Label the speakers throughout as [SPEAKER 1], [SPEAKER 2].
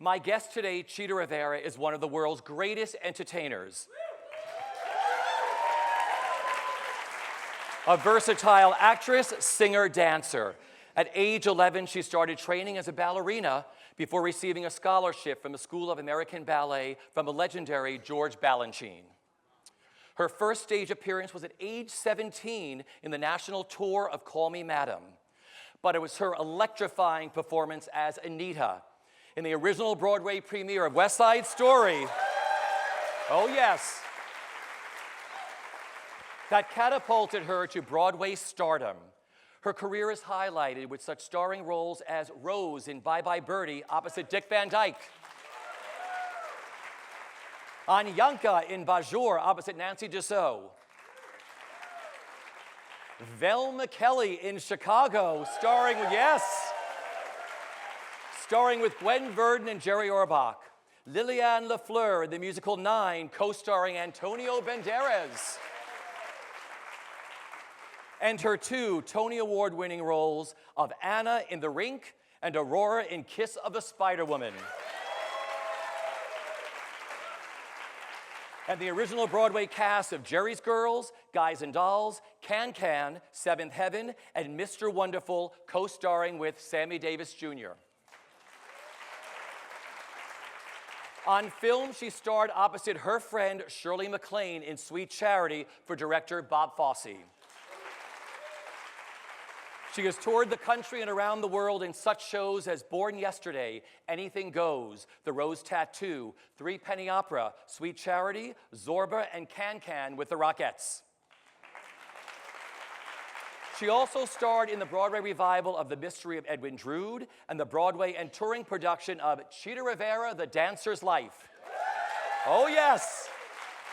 [SPEAKER 1] My guest today, Chita Rivera, is one of the world's greatest entertainers. A versatile actress, singer, dancer. At age 11, she started training as a ballerina before receiving a scholarship from the School of American Ballet from the legendary George Balanchine. Her first stage appearance was at age 17 in the national tour of Call Me Madam. But it was her electrifying performance as Anita in the original Broadway premiere of West Side Story, oh yes, that catapulted her to Broadway stardom. Her career is highlighted with such starring roles as Rose in Bye Bye Birdie opposite Dick Van Dyke, Anyanka in Bajor opposite Nancy Dussault, Velma Kelly in Chicago, starring with Gwen Verdon and Jerry Orbach, Lillian LaFleur in the musical Nine, co-starring Antonio Banderas, and her two Tony Award-winning roles of Anna in The Rink and Aurora in Kiss of the Spider-Woman. And the original Broadway cast of Jerry's Girls, Guys and Dolls, Can Can, Seventh Heaven, and Mr. Wonderful, co-starring with Sammy Davis Jr. On film, she starred opposite her friend Shirley MacLaine in Sweet Charity for director Bob Fosse. She has toured the country and around the world in such shows as Born Yesterday, Anything Goes, The Rose Tattoo, Threepenny Opera, Sweet Charity, Zorba, and Can Can with the Rockettes. She also starred in the Broadway revival of The Mystery of Edwin Drood and the Broadway and touring production of Chita Rivera, The Dancer's Life. Oh yes,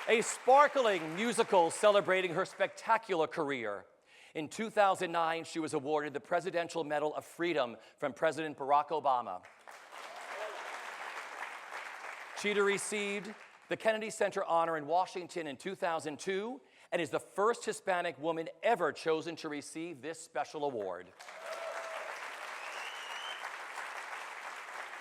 [SPEAKER 1] a sparkling musical celebrating her spectacular career. In 2009, she was awarded the Presidential Medal of Freedom from President Barack Obama. Chita received the Kennedy Center Honor in Washington in 2002 and is the first Hispanic woman ever chosen to receive this special award.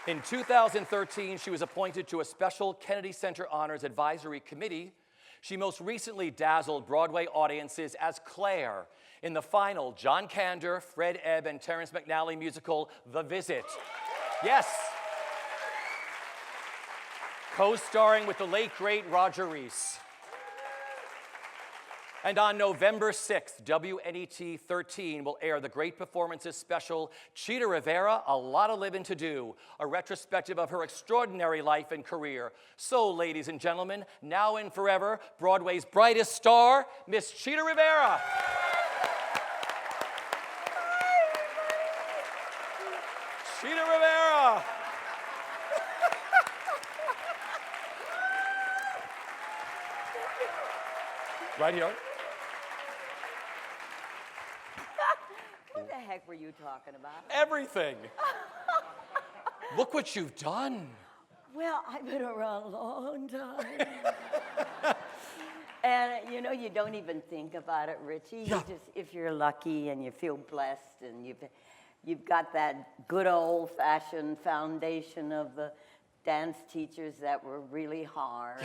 [SPEAKER 1] In 2013, she was appointed to a special Kennedy Center Honors Advisory Committee. She most recently dazzled Broadway audiences as Claire in the final John Kander, Fred Ebb, and Terrence McNally musical, The Visit. Yes. Co-starring with the late, great Roger Rees. And on November 6th, WNET 13 will air the Great Performances special, Chita Rivera, A Lot of Livin' to Do, a retrospective of her extraordinary life and career. So, ladies and gentlemen, now and forever, Broadway's brightest star, Miss Chita Rivera. Chita Rivera. Right here.
[SPEAKER 2] What the heck were you talking about?
[SPEAKER 1] Everything. Look what you've done.
[SPEAKER 2] Well, I've been around a long time. And you know, you don't even think about it, Richie.
[SPEAKER 1] Yeah.
[SPEAKER 2] You just, if you're lucky and you feel blessed and you've got that good old-fashioned foundation of the dance teachers that were really hard,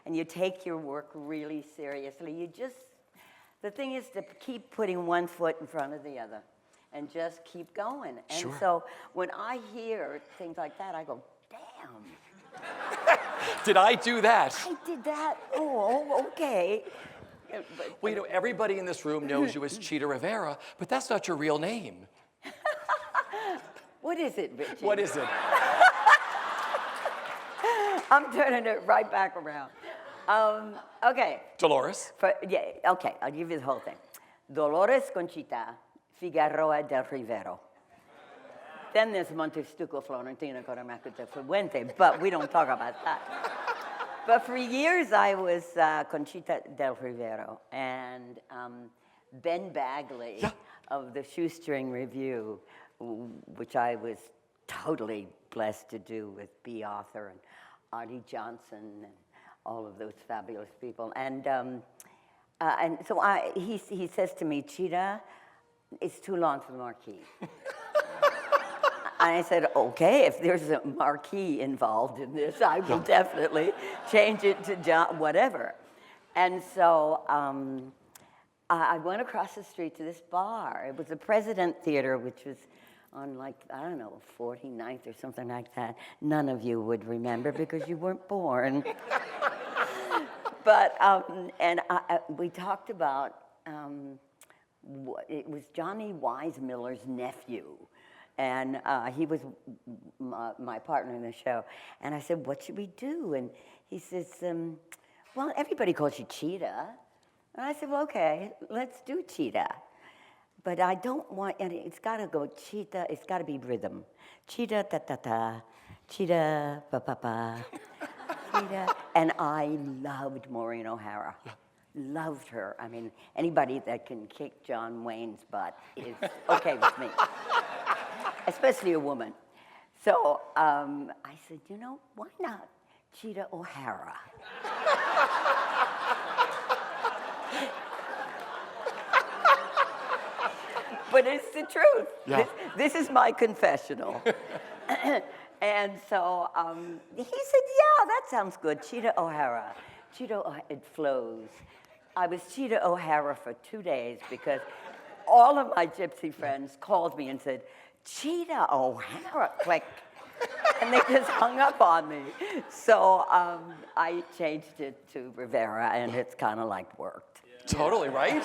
[SPEAKER 2] and you take your work really seriously. The thing is to keep putting one foot in front of the other and just keep going. And
[SPEAKER 1] Sure.
[SPEAKER 2] so when I hear things like that, I go, damn.
[SPEAKER 1] Did I do that?
[SPEAKER 2] I did that. Oh, okay.
[SPEAKER 1] Well, you know, everybody in this room knows you as Chita Rivera, but that's not your real name.
[SPEAKER 2] What is it, Richie?
[SPEAKER 1] What is it?
[SPEAKER 2] I'm turning it right back around. Okay.
[SPEAKER 1] Dolores?
[SPEAKER 2] Okay, I'll give you the whole thing. Dolores Conchita Figueroa del Rivero. Then there's Montestuco Florentina Coramacute Fuente, but we don't talk about that. But for years I was Conchita del Rivero, and Ben Bagley of the Shoestring Review, which I was totally blessed to do with B. Arthur and Artie Johnson and all of those fabulous people. And so he says to me, Chita, it's too long for the marquee. I said, okay, if there's a marquee involved in this, I will definitely change it to John, whatever. And so I went across the street to this bar. It was the President Theater, which was on like, I don't know, 49th or something like that. None of you would remember because you weren't born. But, we talked about, it was Johnny Weissmiller's nephew. And he was my partner in the show. And I said, what should we do? And he says, well, everybody calls you Chita. And I said, well, okay, let's do Chita. But I don't want, and it's got to go Chita, it's got to be rhythm. Chita, ta-ta-ta, Chita, pa-pa-pa, Chita. And I loved Maureen O'Hara. Loved her. I mean, anybody that can kick John Wayne's butt is okay with me. Especially a woman. So I said, you know, why not Chita O'Hara? But it's the truth.
[SPEAKER 1] Yeah.
[SPEAKER 2] This is my confessional. And so he said, yeah, that sounds good, Chita O'Hara. It flows. I was Chita O'Hara for 2 days because all of my gypsy friends called me and said, Chita O'Hara, click. And they just hung up on me. So I changed it to Rivera, and it's kind of like worked.
[SPEAKER 1] Yeah. Totally, right?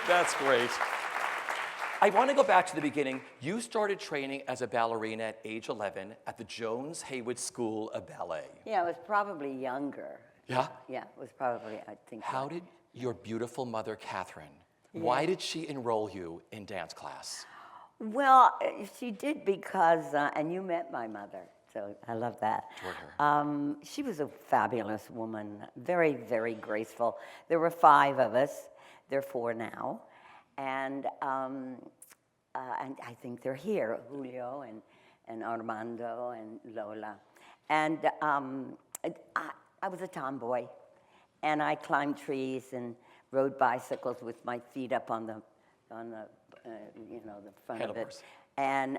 [SPEAKER 1] That's great. I want to go back to the beginning. You started training as a ballerina at age 11 at the Jones Haywood School of Ballet.
[SPEAKER 2] Yeah, I was probably younger.
[SPEAKER 1] Yeah?
[SPEAKER 2] Yeah, it was probably, I think.
[SPEAKER 1] How did your beautiful mother, Catherine, why did she enroll you in dance class?
[SPEAKER 2] Well, she did because, and you met my mother, so I love that.
[SPEAKER 1] Toward her.
[SPEAKER 2] She was a fabulous woman, very, very graceful. There were 5 of us. There are 4 now. And I think they're here, Julio and Armando and Lola. And I was a tomboy, and I climbed trees and rode bicycles with my feet up on the the front of it. And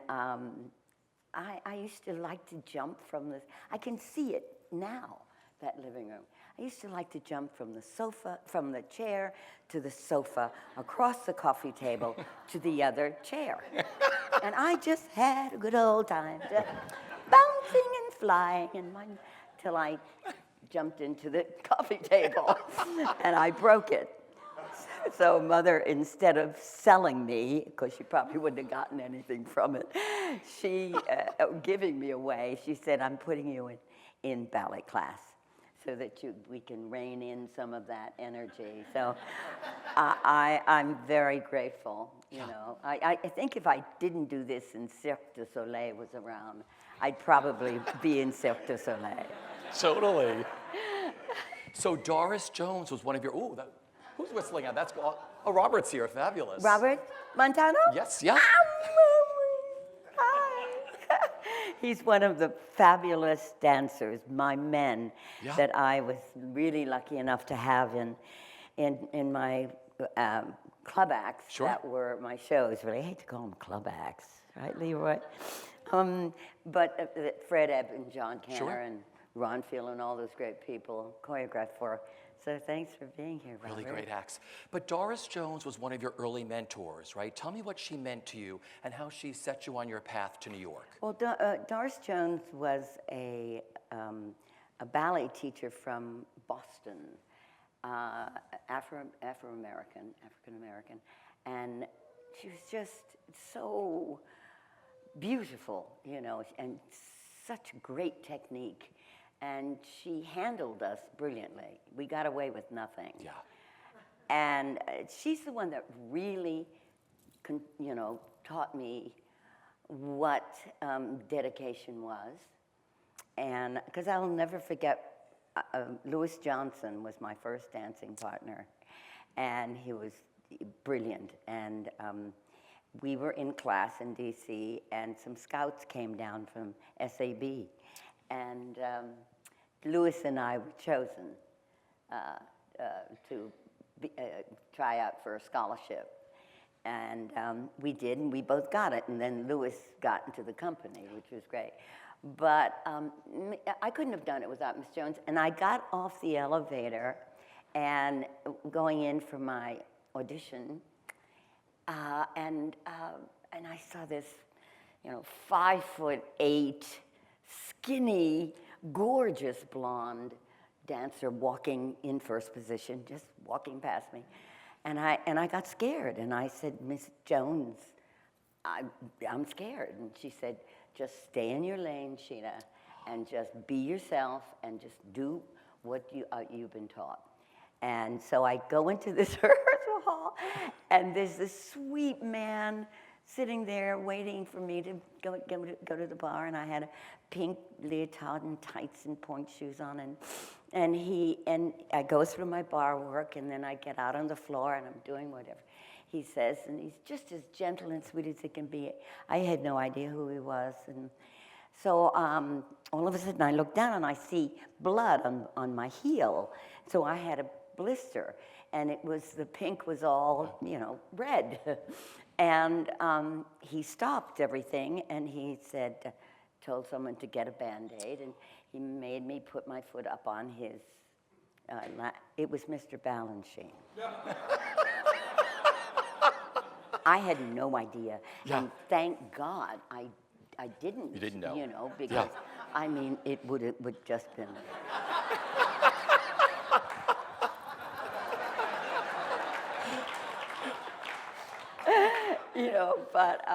[SPEAKER 2] I used to like to jump from this. I can see it now, that living room. I used to like to jump from the sofa, from the chair to the sofa, across the coffee table to the other chair. And I just had a good old time, bouncing and flying, till I jumped into the coffee table, and I broke it. So Mother, instead of selling me, because she probably wouldn't have gotten anything from it, she, giving me away, she said, I'm putting you in ballet class so that we can rein in some of that energy. So I'm very grateful, you know. I think if I didn't do this and Cirque du Soleil was around, I'd probably be in Cirque du Soleil.
[SPEAKER 1] Totally. So Doris Jones was one of your, who's whistling out? That's, Robert's here, fabulous.
[SPEAKER 2] Robert Montano?
[SPEAKER 1] Yes, yeah.
[SPEAKER 2] Hi. He's one of the fabulous dancers, my men, that I was really lucky enough to have in my club acts that were my shows. Really, I hate to call them club acts, right, Leroy? But Fred Ebb and John Kander and Ron Field and all those great people choreographed for. So thanks for being here, Robert.
[SPEAKER 1] Really great acts. But Doris Jones was one of your early mentors, right? Tell me what she meant to you and how she set you on your path to New York.
[SPEAKER 2] Well, Doris Jones was a ballet teacher from Boston, African-American, and she was just so beautiful, you know, and such great technique. And she handled us brilliantly. We got away with nothing. Yeah. And she's the one that really, taught me what dedication was. And because I'll never forget, Louis Johnson was my first dancing partner. And he was brilliant. And we were in class in DC, and some scouts came down from SAB. And Louis and I were chosen to try out for a scholarship. And we did, and we both got it. And then Louis got into the company, which was great. But I couldn't have done it without Miss Jones. And I got off the elevator and going in for my audition, and I saw this, 5'8", skinny, gorgeous blonde dancer walking in first position, just walking past me. And I got scared, and I said, Miss Jones, I'm scared. And she said, just stay in your lane, Chita, and just be yourself, and just do what you've been taught. And so I go into this rehearsal hall, and there's this sweet man sitting there waiting for me to go to the bar, and I had a pink leotard and tights and point shoes on, and I go through my bar work, and then I get out on the floor, and I'm doing whatever he says, and he's just as gentle and sweet as he can be. I had no idea who he was, and so all of a sudden I look down and I see blood on my heel, so I had a blister, and the pink was all, red. And he stopped everything, and he said, told someone to get a Band-Aid, and he made me put my foot up on his, it was Mr. Balanchine. I had no idea, and thank God I didn't.
[SPEAKER 1] You didn't know.
[SPEAKER 2] Because, I mean, it would just been... But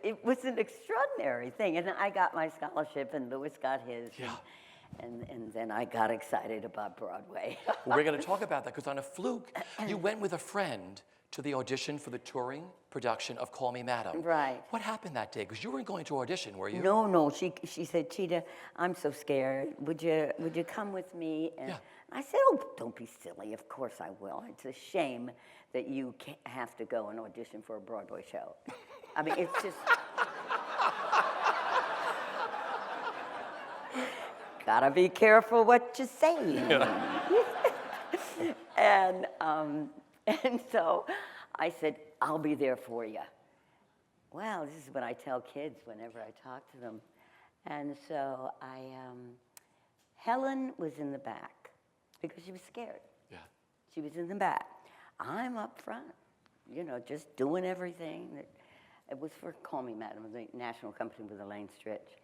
[SPEAKER 2] it was an extraordinary thing. And I got my scholarship, and Louis got his.
[SPEAKER 1] Yeah.
[SPEAKER 2] And then I got excited about Broadway.
[SPEAKER 1] We're going to talk about that, because on a fluke, you went with a friend to the audition for the touring production of Call Me Madam.
[SPEAKER 2] Right.
[SPEAKER 1] What happened that day? Because you weren't going to audition, were you?
[SPEAKER 2] No. She said, Chita, I'm so scared. Would you come with me? And I said, oh, don't be silly. Of course I will. It's a shame that you have to go and audition for a Broadway show. I mean, it's just... Gotta be careful what you say. And so I said, I'll be there for you. Well, this is what I tell kids whenever I talk to them. And so Helen was in the back because she was scared.
[SPEAKER 1] Yeah.
[SPEAKER 2] She was in the back. I'm up front, just doing everything. It was for Call Me Madam, the national company with Elaine Stritch.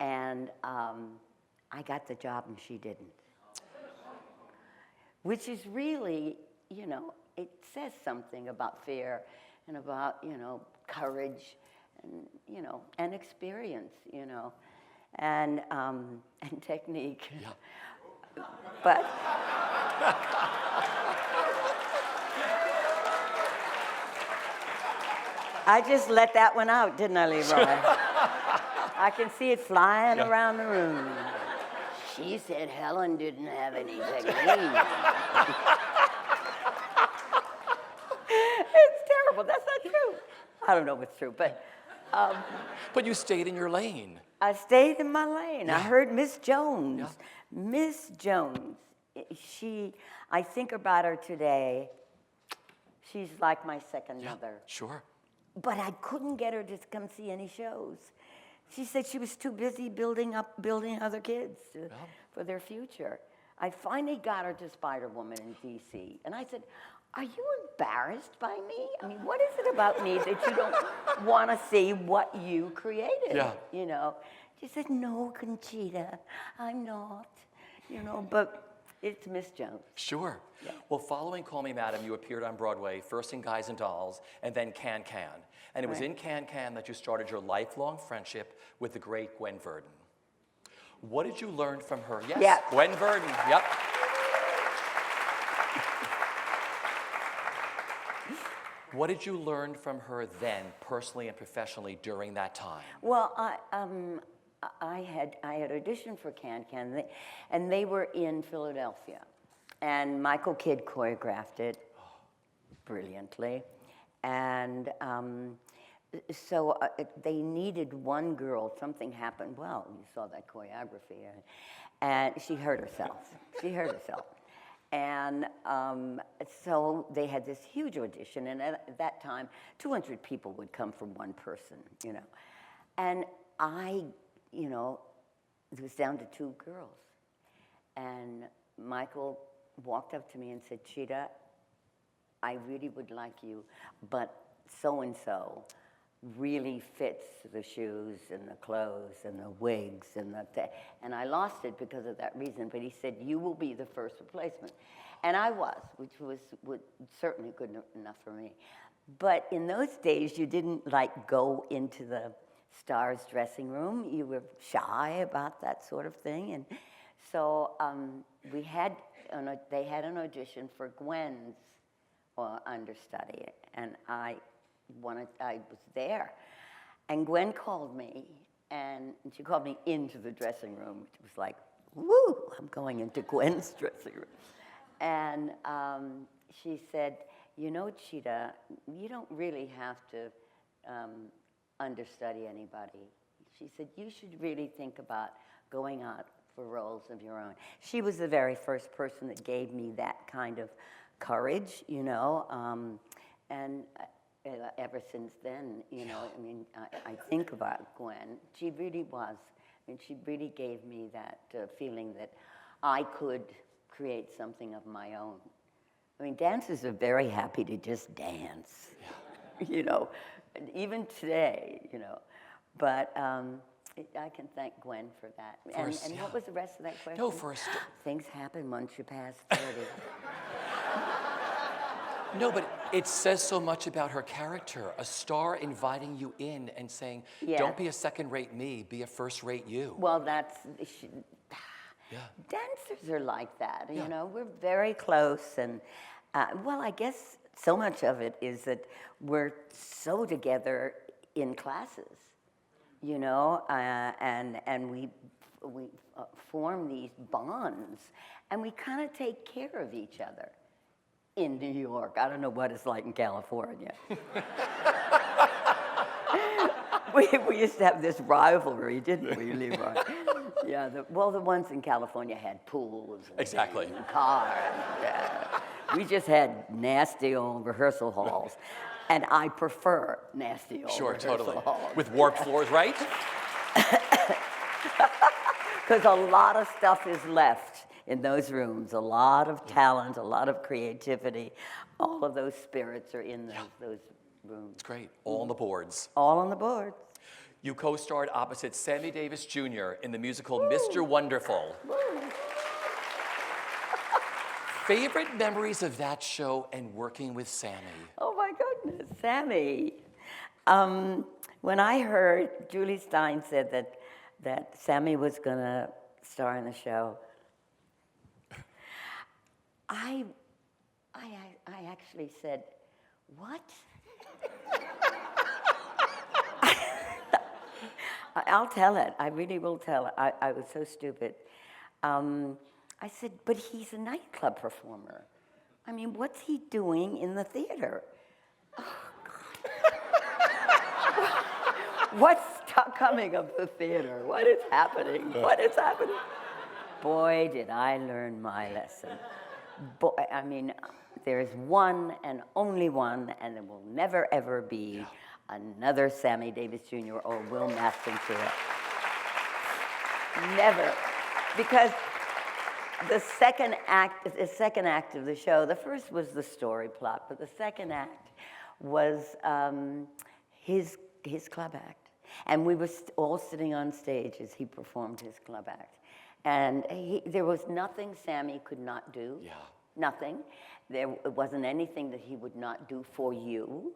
[SPEAKER 2] And I got the job and she didn't. Which is really, it says something about fear and about, courage and, and experience, and technique.
[SPEAKER 1] Yeah.
[SPEAKER 2] But... I just let that one out, didn't I, Leroy? I can see it flying around the room. She said Helen didn't have any technique. It's terrible. That's not true. I don't know if it's true, but...
[SPEAKER 1] But you stayed in your lane.
[SPEAKER 2] I stayed in my lane.
[SPEAKER 1] Yeah.
[SPEAKER 2] I heard Miss Jones.
[SPEAKER 1] Yeah.
[SPEAKER 2] Miss Jones, I think about her today. She's like my second mother.
[SPEAKER 1] Sure.
[SPEAKER 2] But I couldn't get her to come see any shows. She said she was too busy building other kids for their future. I finally got her to Spider-Woman in D.C. And I said, are you embarrassed by me? I mean, what is it about me that you don't want to see what you created?
[SPEAKER 1] Yeah.
[SPEAKER 2] She said, no, Conchita, I'm not. But it's Miss Jones.
[SPEAKER 1] Sure.
[SPEAKER 2] Yeah.
[SPEAKER 1] Well, following Call Me Madam, you appeared on Broadway, first in Guys and Dolls, and then Can Can. And it was in Can Can that you started your lifelong friendship with the great Gwen Verdon. What did you learn from her? Yes,
[SPEAKER 2] Yeah.
[SPEAKER 1] Gwen Verdon, yep. What did you learn from her then, personally and professionally, during that time?
[SPEAKER 2] Well, I had auditioned for Can Can, and they were in Philadelphia. And Michael Kidd choreographed it brilliantly. And so they needed one girl. Something happened. Well, you saw that choreography. And she hurt herself. And so they had this huge audition, and at that time, 200 people would come from one person, you know. And it was down to 2 girls. And Michael walked up to me and said, Chita, I really would like you, but so-and-so really fits the shoes and the clothes and the wigs and and I lost it because of that reason, but he said, you will be the first replacement. And I was, which was certainly good enough for me. But in those days, you didn't like go into the star's dressing room. You were shy about that sort of thing. And so they had an audition for Gwen's understudy, and I was there. And Gwen called me, and she called me into the dressing room, which was like, woo, I'm going into Gwen's dressing room. And she said, you know, Chita, you don't really have to understudy anybody. She said, you should really think about going out for roles of your own. She was the very first person that gave me that kind of courage, you know, and ever since then, you know, I mean, I think about Gwen. She really was, I mean, she really gave me that feeling that I could create something of my own. I mean, dancers are very happy to just dance, you know, even today, you know, but I can thank Gwen for that. And what was the rest of that question?
[SPEAKER 1] No, first.
[SPEAKER 2] Things happen once you pass 30.
[SPEAKER 1] No, but it says so much about her character. A star inviting you in and saying, don't be a second-rate me, be a first-rate you.
[SPEAKER 2] Well, dancers are like that, you know. We're very close, and, well, I guess so much of it is that we're so together in classes, you know, and we form these bonds, and we kind of take care of each other. In New York. I don't know what it's like in California. we used to have this rivalry, didn't we, Leroy? Yeah, the ones in California had pools.
[SPEAKER 1] Exactly.
[SPEAKER 2] And cars. Yeah. We just had nasty old rehearsal halls. And I prefer nasty old rehearsal halls.
[SPEAKER 1] With warped floors, right?
[SPEAKER 2] Because a lot of stuff is left in those rooms, a lot of talent, a lot of creativity, all of those spirits are in those rooms.
[SPEAKER 1] It's great, all on the boards.
[SPEAKER 2] All on the boards.
[SPEAKER 1] You co-starred opposite Sammy Davis Jr. in the musical Mr. Wonderful. Favorite memories of that show and working with Sammy?
[SPEAKER 2] Oh my goodness, Sammy. When I heard Julie Stein said that Sammy was gonna star in the show, I actually said, what? I'll tell it. I really will tell it. I was so stupid. I said, but he's a nightclub performer. I mean, what's he doing in the theater? Oh, God. What's coming of the theater? What is happening? What is happening? Boy, did I learn my lesson. Boy, I mean, there is one and only one, and there will never, ever be another Sammy Davis Jr. or Will Mastinfield. Never. Because the second act of the show, the first was the story plot, but the second act was his club act. And we were all sitting on stage as he performed his club act. And there was nothing Sammy could not do. Yeah. Nothing. There wasn't anything that he would not do for you.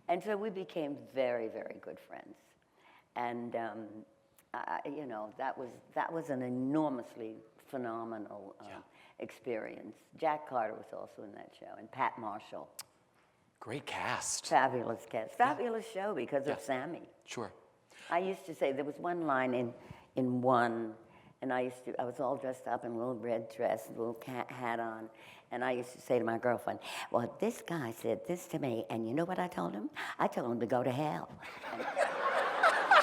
[SPEAKER 2] And so we became very, very good friends. And you know, that was an enormously phenomenal experience. Jack Carter was also in that show, and Pat Marshall.
[SPEAKER 1] Great cast.
[SPEAKER 2] Fabulous cast. Fabulous show because of Sammy.
[SPEAKER 1] Sure.
[SPEAKER 2] I used to say, there was one line in one, and I was all dressed up in a little red dress, a little hat on, and I used to say to my girlfriend, well, this guy said this to me, and you know what I told him? I told him to go to hell.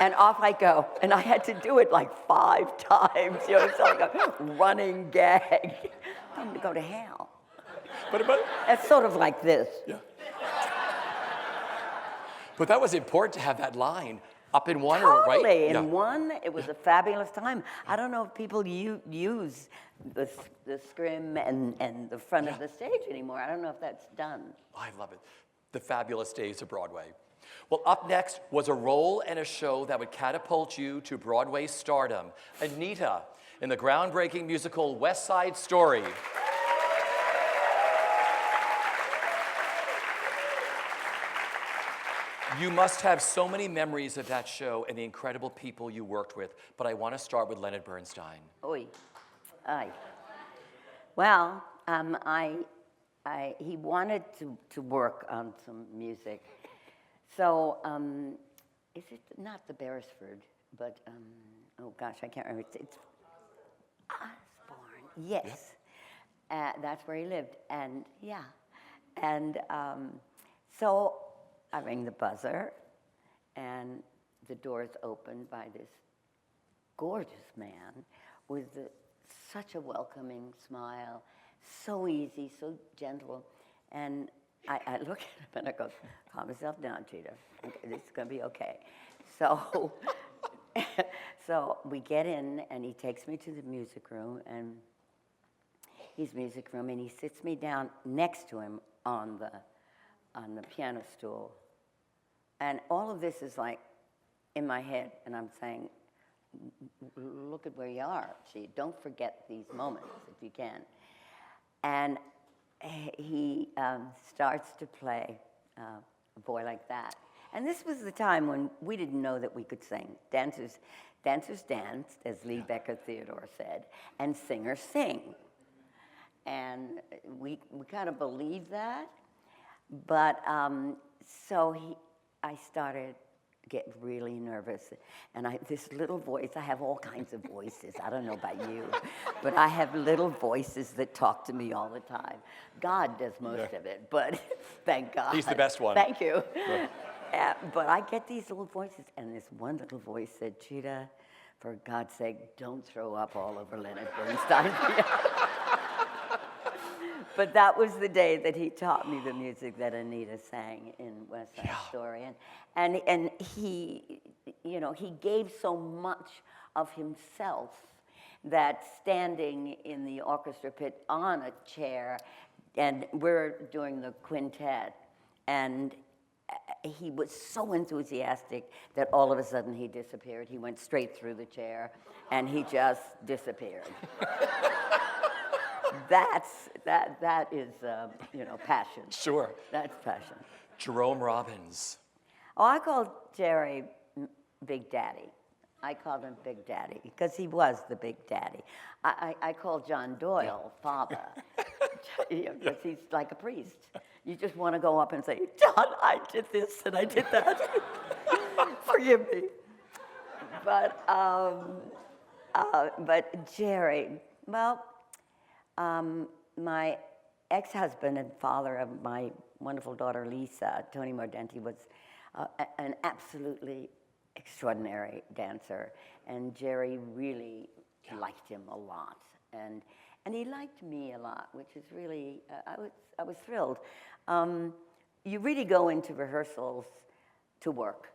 [SPEAKER 2] And off I go. And I had to do it like 5 times. You know, it's like a running gag. time to go to hell.
[SPEAKER 1] But
[SPEAKER 2] It's sort of like this.
[SPEAKER 1] yeah. But that was important to have that line up in one, or right?
[SPEAKER 2] Totally.
[SPEAKER 1] Yeah.
[SPEAKER 2] In one, it was a fabulous time. I don't know if people use the scrim and the front of the stage anymore. I don't know if that's done.
[SPEAKER 1] I love it. The fabulous days of Broadway. Well, up next was a role and a show that would catapult you to Broadway stardom. Anita in the groundbreaking musical West Side Story. You must have so many memories of that show and the incredible people you worked with, but I want to start with Leonard Bernstein.
[SPEAKER 2] Oy. Aye. Well, he wanted to work on some music. So, is it not the Beresford, but, oh gosh, I can't remember. It's Osborne, yes. That's where he lived, and yeah. And so I ring the buzzer, and the door's opened by this gorgeous man with such a welcoming smile, so easy, so gentle. And I look at him and I go, calm yourself down, Chita. This is going to be okay. So, so we get in, and he takes me to the music room, and he sits me down next to him on the piano stool. And all of this is like in my head, and I'm saying, look at where you are. See, don't forget these moments if you can. And he starts to play A Boy Like That. And this was the time when we didn't know that we could sing. Dancers danced, as Lee Becker Theodore said, and singers sing. And we kind of believed that. But I started to get really nervous. And this little voice, I have all kinds of voices. I don't know about you, but I have little voices that talk to me all the time. God does most of it, but thank God.
[SPEAKER 1] He's the best one.
[SPEAKER 2] Thank you. But I get these little voices, and this one little voice said, Chita, for God's sake, don't throw up all over Leonard Bernstein. But that was the day that he taught me the music that Anita sang in West Side Story. And he, he gave so much of himself that standing in the orchestra pit on a chair, and we're doing the quintet, and he was so enthusiastic that all of a sudden he disappeared. He went straight through the chair, and he just disappeared. That is, passion.
[SPEAKER 1] Sure.
[SPEAKER 2] That's passion.
[SPEAKER 1] Jerome Robbins.
[SPEAKER 2] Oh, I called Jerry Big Daddy. I called him Big Daddy because he was the Big Daddy. I called John Doyle Father because he's like a priest. You just want to go up and say, John, I did this and I did that. Forgive me. But Jerry, well, my ex-husband and father of my wonderful daughter, Lisa, Tony Mordente, was an absolutely extraordinary dancer. And Jerry really liked him a lot. And he liked me a lot, which is really, I was thrilled. You really go into rehearsals to work.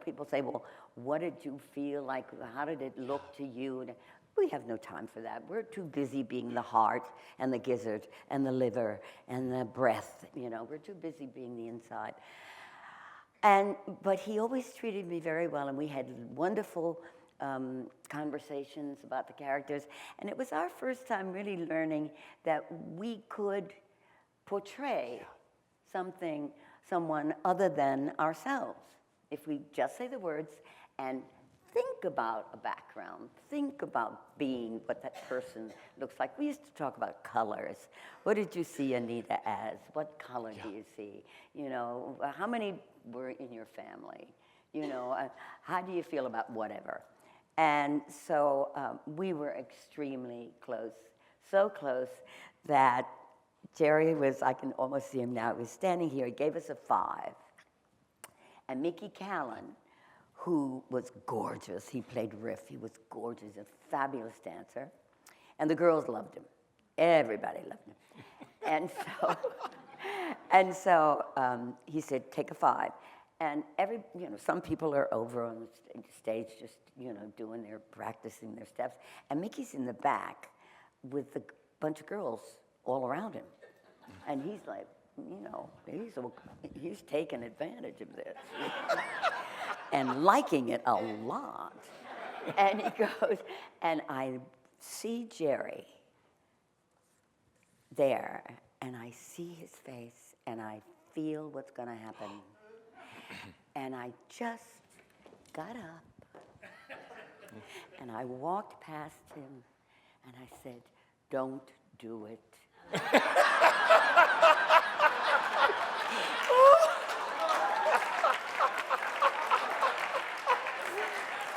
[SPEAKER 2] People say, well, what did you feel like? How did it look to you? And we have no time for that. We're too busy being the heart and the gizzard and the liver and the breath. We're too busy being the inside. But he always treated me very well, and we had wonderful conversations about the characters. And it was our first time really learning that we could portray someone other than ourselves. If we just say the words and think about a background, think about being what that person looks like. We used to talk about colors. What did you see Anita as? What color do you see? How many were in your family? How do you feel about whatever? And so we were extremely close, so close that Jerry was, I can almost see him now, he was standing here, he gave us a 5. And Mickey Callan, who was gorgeous, he played Riff, he was gorgeous, a fabulous dancer, and the girls loved him. Everybody loved him. And so he said, take a 5. And some people are over on the stage just, practicing their steps. And Mickey's in the back with a bunch of girls all around him. And he's like, he's taking advantage of this. And liking it a lot. And he goes, and I see Jerry there, and I see his face, and I feel what's going to happen. And I just got up, and I walked past him, and I said, don't do it.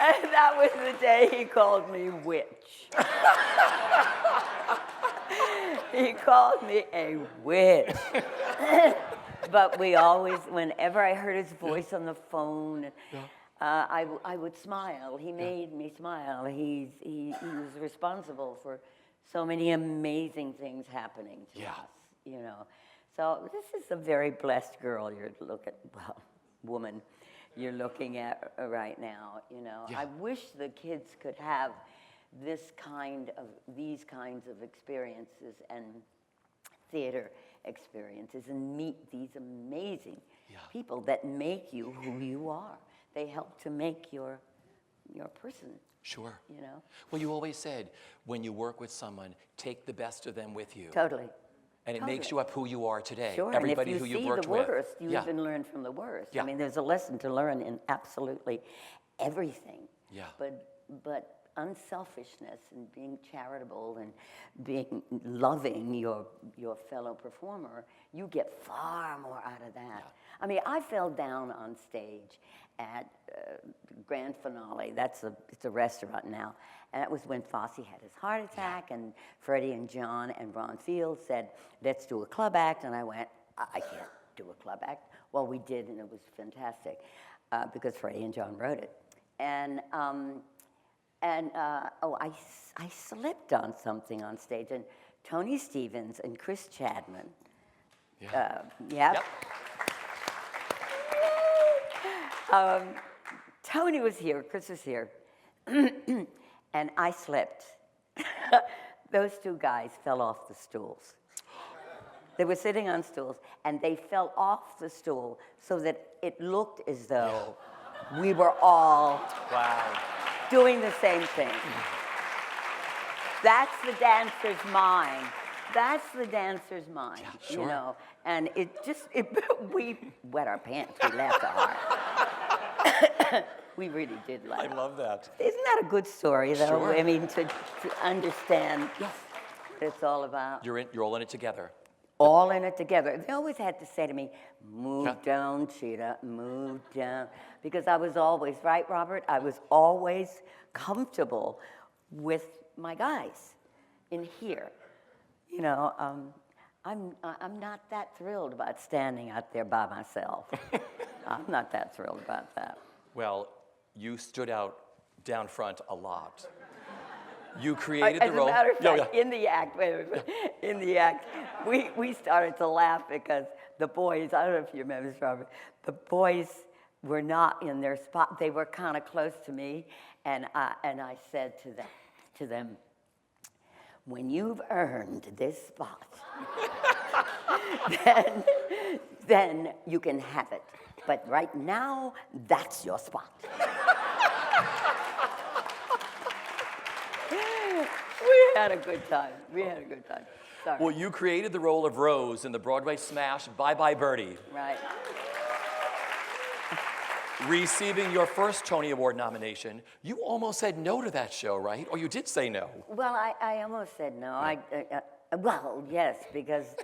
[SPEAKER 2] And that was the day he called me witch. He called me a witch. But we always, whenever I heard his voice on the phone, I would smile. He made me smile. He was responsible for so many amazing things happening to us, So this is a very blessed girl woman you're looking at right now, I wish the kids could have these kinds of experiences and theater experiences and meet these amazing people that make you who you are. They help to make your person.
[SPEAKER 1] Sure. Well, you always said, when you work with someone, take the best of them with you.
[SPEAKER 2] Totally.
[SPEAKER 1] And it makes you up who you are today.
[SPEAKER 2] Sure,
[SPEAKER 1] Everybody
[SPEAKER 2] and if
[SPEAKER 1] who
[SPEAKER 2] you
[SPEAKER 1] you've
[SPEAKER 2] see
[SPEAKER 1] worked
[SPEAKER 2] the
[SPEAKER 1] with.
[SPEAKER 2] worst, you even learn from the worst.
[SPEAKER 1] Yeah.
[SPEAKER 2] I mean, there's a lesson to learn in absolutely everything.
[SPEAKER 1] Yeah.
[SPEAKER 2] But unselfishness and being charitable and being loving your fellow performer, you get far more out of that. Yeah. I mean, I fell down on stage at grand finale. It's a restaurant now. And that was when Fosse had his heart attack, and Freddie and John and Ron Field said, let's do a club act. And I went, I can't do a club act. Well, we did, and it was fantastic because Freddie and John wrote it. And I slipped on something on stage, and Tony Stevens and Chris Chadman. Yep. Tony was here, Chris was here, and I slipped. Those two guys fell off the stools. They were sitting on stools, and they fell off the stool so that it looked as though we were all doing the same thing. That's the dancer's mind. That's the dancer's mind, And we wet our pants. We laughed hard. We really did laugh.
[SPEAKER 1] I love that.
[SPEAKER 2] Isn't that a good story, though?
[SPEAKER 1] Sure.
[SPEAKER 2] I mean, to understand what it's all about.
[SPEAKER 1] You're all in it together.
[SPEAKER 2] All in it together. They always had to say to me, move down, Chita, move down. Because I was always, right, Robert? I was always comfortable with my guys in here. I'm not that thrilled about standing out there by myself. I'm not that thrilled about that.
[SPEAKER 1] Well, you stood out down front a lot. You created the role.
[SPEAKER 2] As a matter of fact, in the act, we started to laugh because the boys, I don't know if you remember this, Robert, the boys were not in their spot. They were kind of close to me, and I said to them, when you've earned this spot, then you can have it. But right now, that's your spot. We had a good time. Sorry.
[SPEAKER 1] Well, you created the role of Rose in the Broadway smash Bye Bye Birdie.
[SPEAKER 2] Right.
[SPEAKER 1] Receiving your first Tony Award nomination, you almost said no to that show, right? Or you did say no.
[SPEAKER 2] Well, I almost said no. Well, yes, because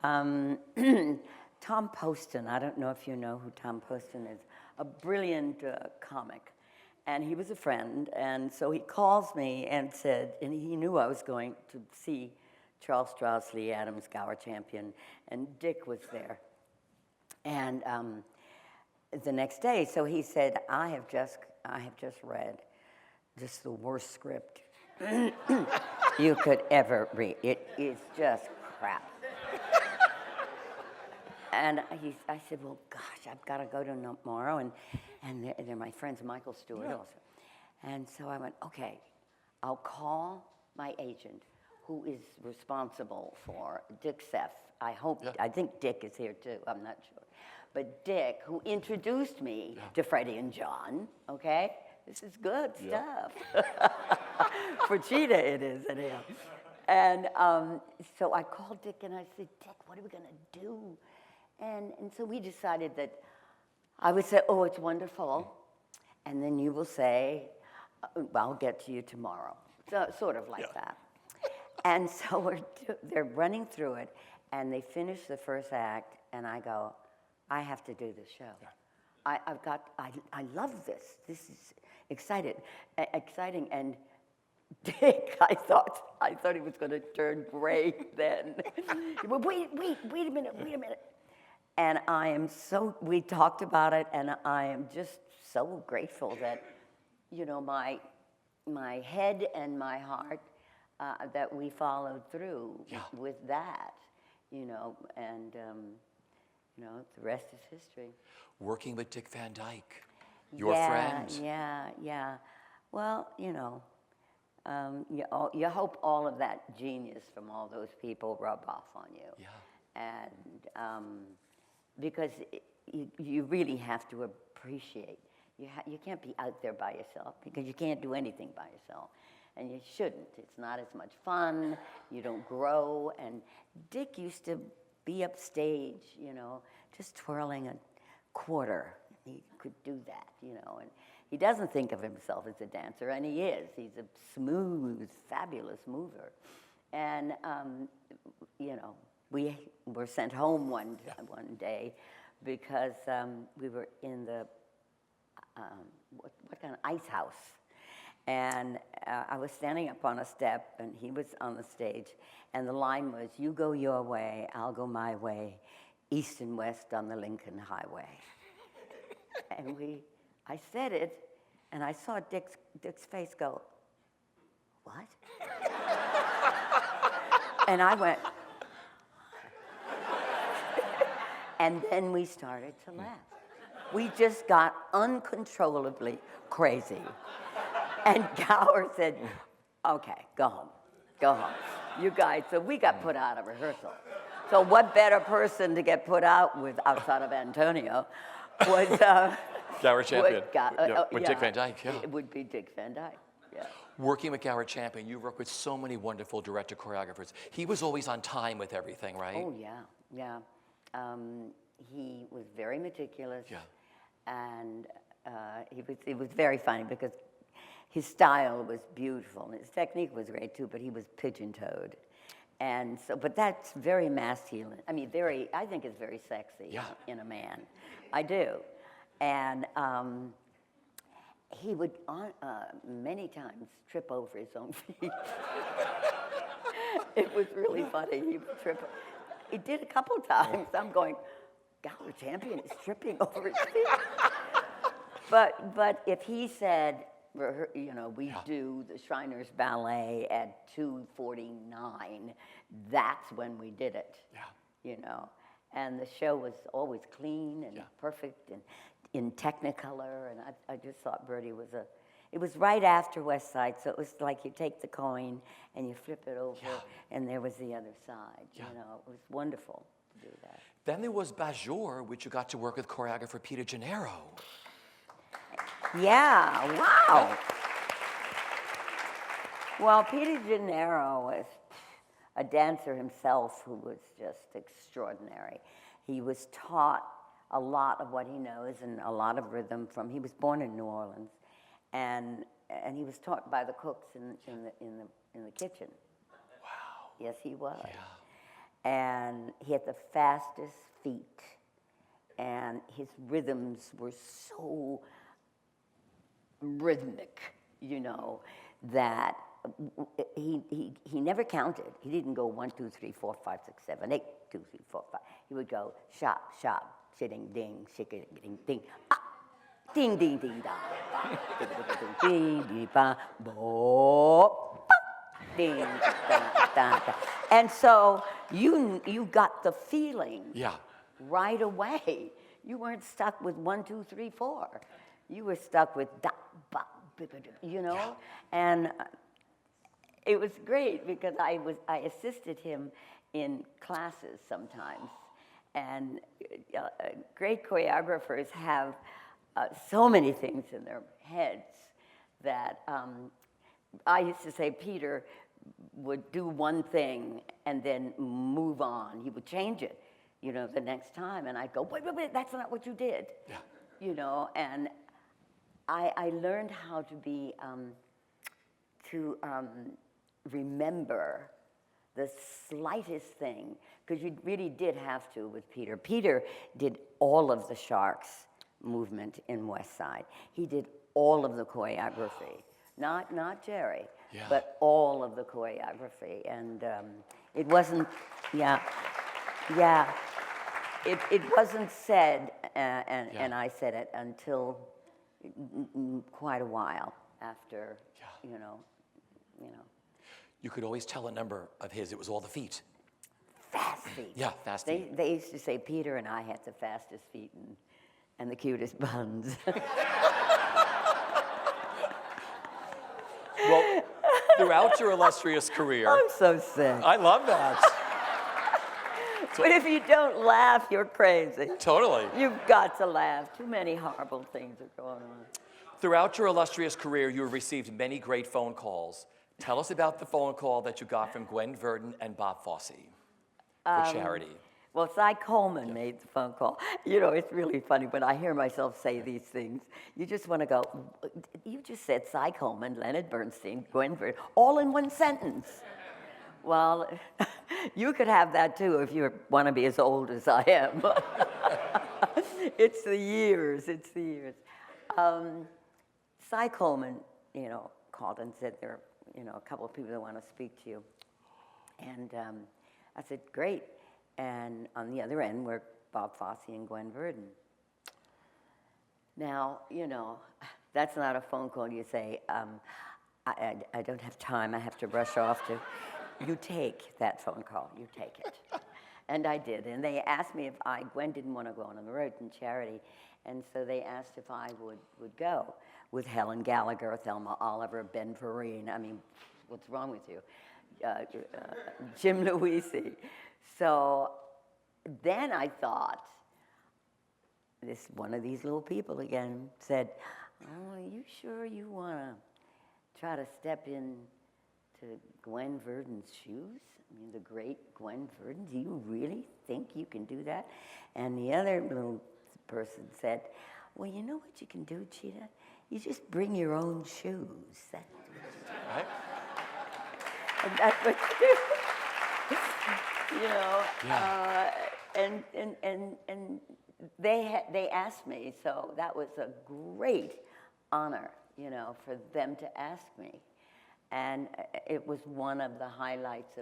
[SPEAKER 2] Tom Poston, I don't know if you know who Tom Poston is, a brilliant comic. And he was a friend, and so he calls me and said, and he knew I was going to see Charles Strauss, Lee Adams, Gower Champion, and Dick was there. And the next day, so he said, I have just read just the worst script you could ever read. It is just crap. And I said, well, gosh, I've got to go tomorrow, and they're my friends, Michael Stewart also. And so I went, okay, I'll call my agent, who is responsible for Dick Seff. I think Dick is here too, I'm not sure. But Dick, who introduced me to Freddie and John, okay? This is good stuff. For Chita, it is, anyhow. And so I called Dick and I said, Dick, what are we going to do? And so we decided that I would say, oh, it's wonderful. And then you will say, I'll get to you tomorrow. So, sort of like that. And so they're running through it, and they finish the first act, and I go, I have to do this show. Yeah. I love this. This is exciting. And Dick, I thought he was going to turn gray then. wait a minute. And we talked about it, and I am just so grateful that, you know, my head and my heart, that we followed through with that, you know, and, you know, the rest is history.
[SPEAKER 1] Working with Dick Van Dyke, your friend.
[SPEAKER 2] Yeah. Well, you know, you hope all of that genius from all those people rub off on you. Yeah. And because you really have to appreciate. You can't be out there by yourself because you can't do anything by yourself. And you shouldn't. It's not as much fun. You don't grow. And Dick used to be upstage, you know, just twirling a quarter. He could do that, you know. And he doesn't think of himself as a dancer, and he is. He's a smooth, fabulous mover. And, you know, we were sent home one day because we were in the, what kind of ice house. And I was standing up on a step, and he was on the stage, and the line was, you go your way, I'll go my way, east and west on the Lincoln Highway. And I said it, and I saw Dick's face go, what? And I went, and then we started to laugh. We just got uncontrollably crazy. And Gower said, okay, go home. You guys, so we got put out of rehearsal. So what better person to get put out with outside of Antonio was...
[SPEAKER 1] Gower Champion. With Dick Van Dyke,
[SPEAKER 2] It would be Dick Van Dyke, yeah.
[SPEAKER 1] Working with Gower Champion, you work with so many wonderful director choreographers. He was always on time with everything, right?
[SPEAKER 2] Oh, yeah. He was very meticulous. Yeah. And it was very funny because his style was beautiful, and his technique was great too, but he was pigeon-toed. And so, but that's very masculine. I mean, I think it's very sexy in a man. I do. And he would, many times, trip over his own feet. It was really funny. He would trip. He did a couple times. I'm going, Gower Champion is tripping over his feet. But if he said, you know, we do the Shriners Ballet at 2:49, that's when we did it. Yeah. You know, and the show was always clean and perfect and in Technicolor, and I just thought Birdie was it was right after West Side, so it was like you take the coin and you flip it over, and there was the other side. You know, it was wonderful to do that.
[SPEAKER 1] Then there was Bajor, which you got to work with choreographer Peter Gennaro.
[SPEAKER 2] Yeah, wow. Well, Peter Gennaro was a dancer himself who was just extraordinary. He was taught a lot of what he knows and a lot of rhythm he was born in New Orleans, and he was taught by the cooks in the kitchen.
[SPEAKER 1] Wow.
[SPEAKER 2] Yes, he was.
[SPEAKER 1] Yeah.
[SPEAKER 2] And he had the fastest feet, and his rhythms were so rhythmic, you know, that he never counted. He didn't go 1, 2, 3, 4, 5, 6, 7, 8, 2, 3, 4, 5. He would go shop, shitting, ding, shicking, ding, ding, ding, ding, ding, da, ding, ding, ding, bo, ding, da, da, da. And so you got the feeling
[SPEAKER 1] Yeah.
[SPEAKER 2] right away. You weren't stuck with 1, 2, 3, 4. You were stuck with da, ba, bi, bi, you know?
[SPEAKER 1] Yeah.
[SPEAKER 2] And it was great because I assisted him in classes sometimes. And great choreographers have so many things in their heads that I used to say Peter would do one thing and then move on. He would change it, you know, the next time. And I'd go, wait, that's not what you did.
[SPEAKER 1] Yeah.
[SPEAKER 2] You know, and I learned how to be, remember the slightest thing, because you really did have to with Peter. Peter did all of the Sharks movement in West Side. He did all of the choreography, not Jerry,
[SPEAKER 1] Yeah.
[SPEAKER 2] but all of the choreography. And it wasn't, it wasn't said, and I said it until quite a while after, you know.
[SPEAKER 1] You could always tell a number of his. It was all the feet.
[SPEAKER 2] Fast feet.
[SPEAKER 1] Yeah, fast feet.
[SPEAKER 2] They used to say Peter and I had the fastest feet and the cutest buns.
[SPEAKER 1] Well, throughout your illustrious career,
[SPEAKER 2] I'm so sick.
[SPEAKER 1] I love that.
[SPEAKER 2] But if you don't laugh, you're crazy.
[SPEAKER 1] Totally.
[SPEAKER 2] You've got to laugh. Too many horrible things are going on.
[SPEAKER 1] Throughout your illustrious career, you have received many great phone calls. Tell us about the phone call that you got from Gwen Verdon and Bob Fosse for charity.
[SPEAKER 2] Well, Cy Coleman made the phone call. You know, it's really funny when I hear myself say these things. You just want to go, you just said Cy Coleman, Leonard Bernstein, Gwen Verdon, all in one sentence. Well, you could have that too if you want to be as old as I am. It's the years, it's the years. Cy Coleman, you know, called and said there are, you know, a couple of people that want to speak to you. And I said, great. And on the other end were Bob Fosse and Gwen Verdon. Now, you know, that's not a phone call you say, I don't have time, I have to rush off to. You take that phone call, you take it. And I did. And they asked me if Gwen didn't want to go on the road in charity. And so they asked if I would go with Helen Gallagher, Thelma Oliver, Ben Vereen. I mean, what's wrong with you? Jim Louisi. So then I thought, one of these little people again said, oh, are you sure you want to try to step in to Gwen Verdon's shoes? I mean, the great Gwen Verdon, do you really think you can do that? And the other little person said, well, you know what you can do, Chita? You just bring your own shoes.
[SPEAKER 1] Right?
[SPEAKER 2] And that's what you do. You know,
[SPEAKER 1] Yeah.
[SPEAKER 2] And they asked me, so that was a great honor, you know, for them to ask me. And it was one of the highlights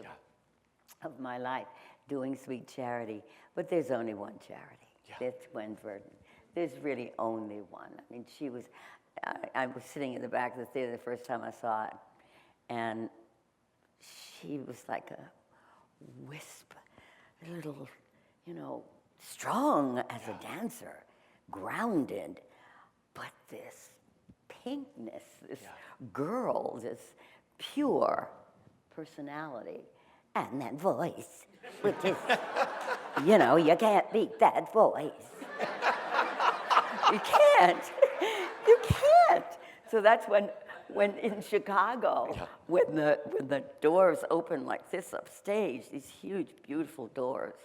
[SPEAKER 2] of my life, doing Sweet Charity. But there's only one charity.
[SPEAKER 1] Yeah.
[SPEAKER 2] That's Gwen Verdon. There's really only one. I mean, she was, I was sitting in the back of the theater the first time I saw it, and she was like a wisp, a little, you know, strong as a dancer, grounded, but this pinkness, this girl, this pure personality, and that voice, which is, you know, you can't beat that voice. You can't. You can't. So that's when in Chicago, when the doors open like this upstage, these huge, beautiful doors,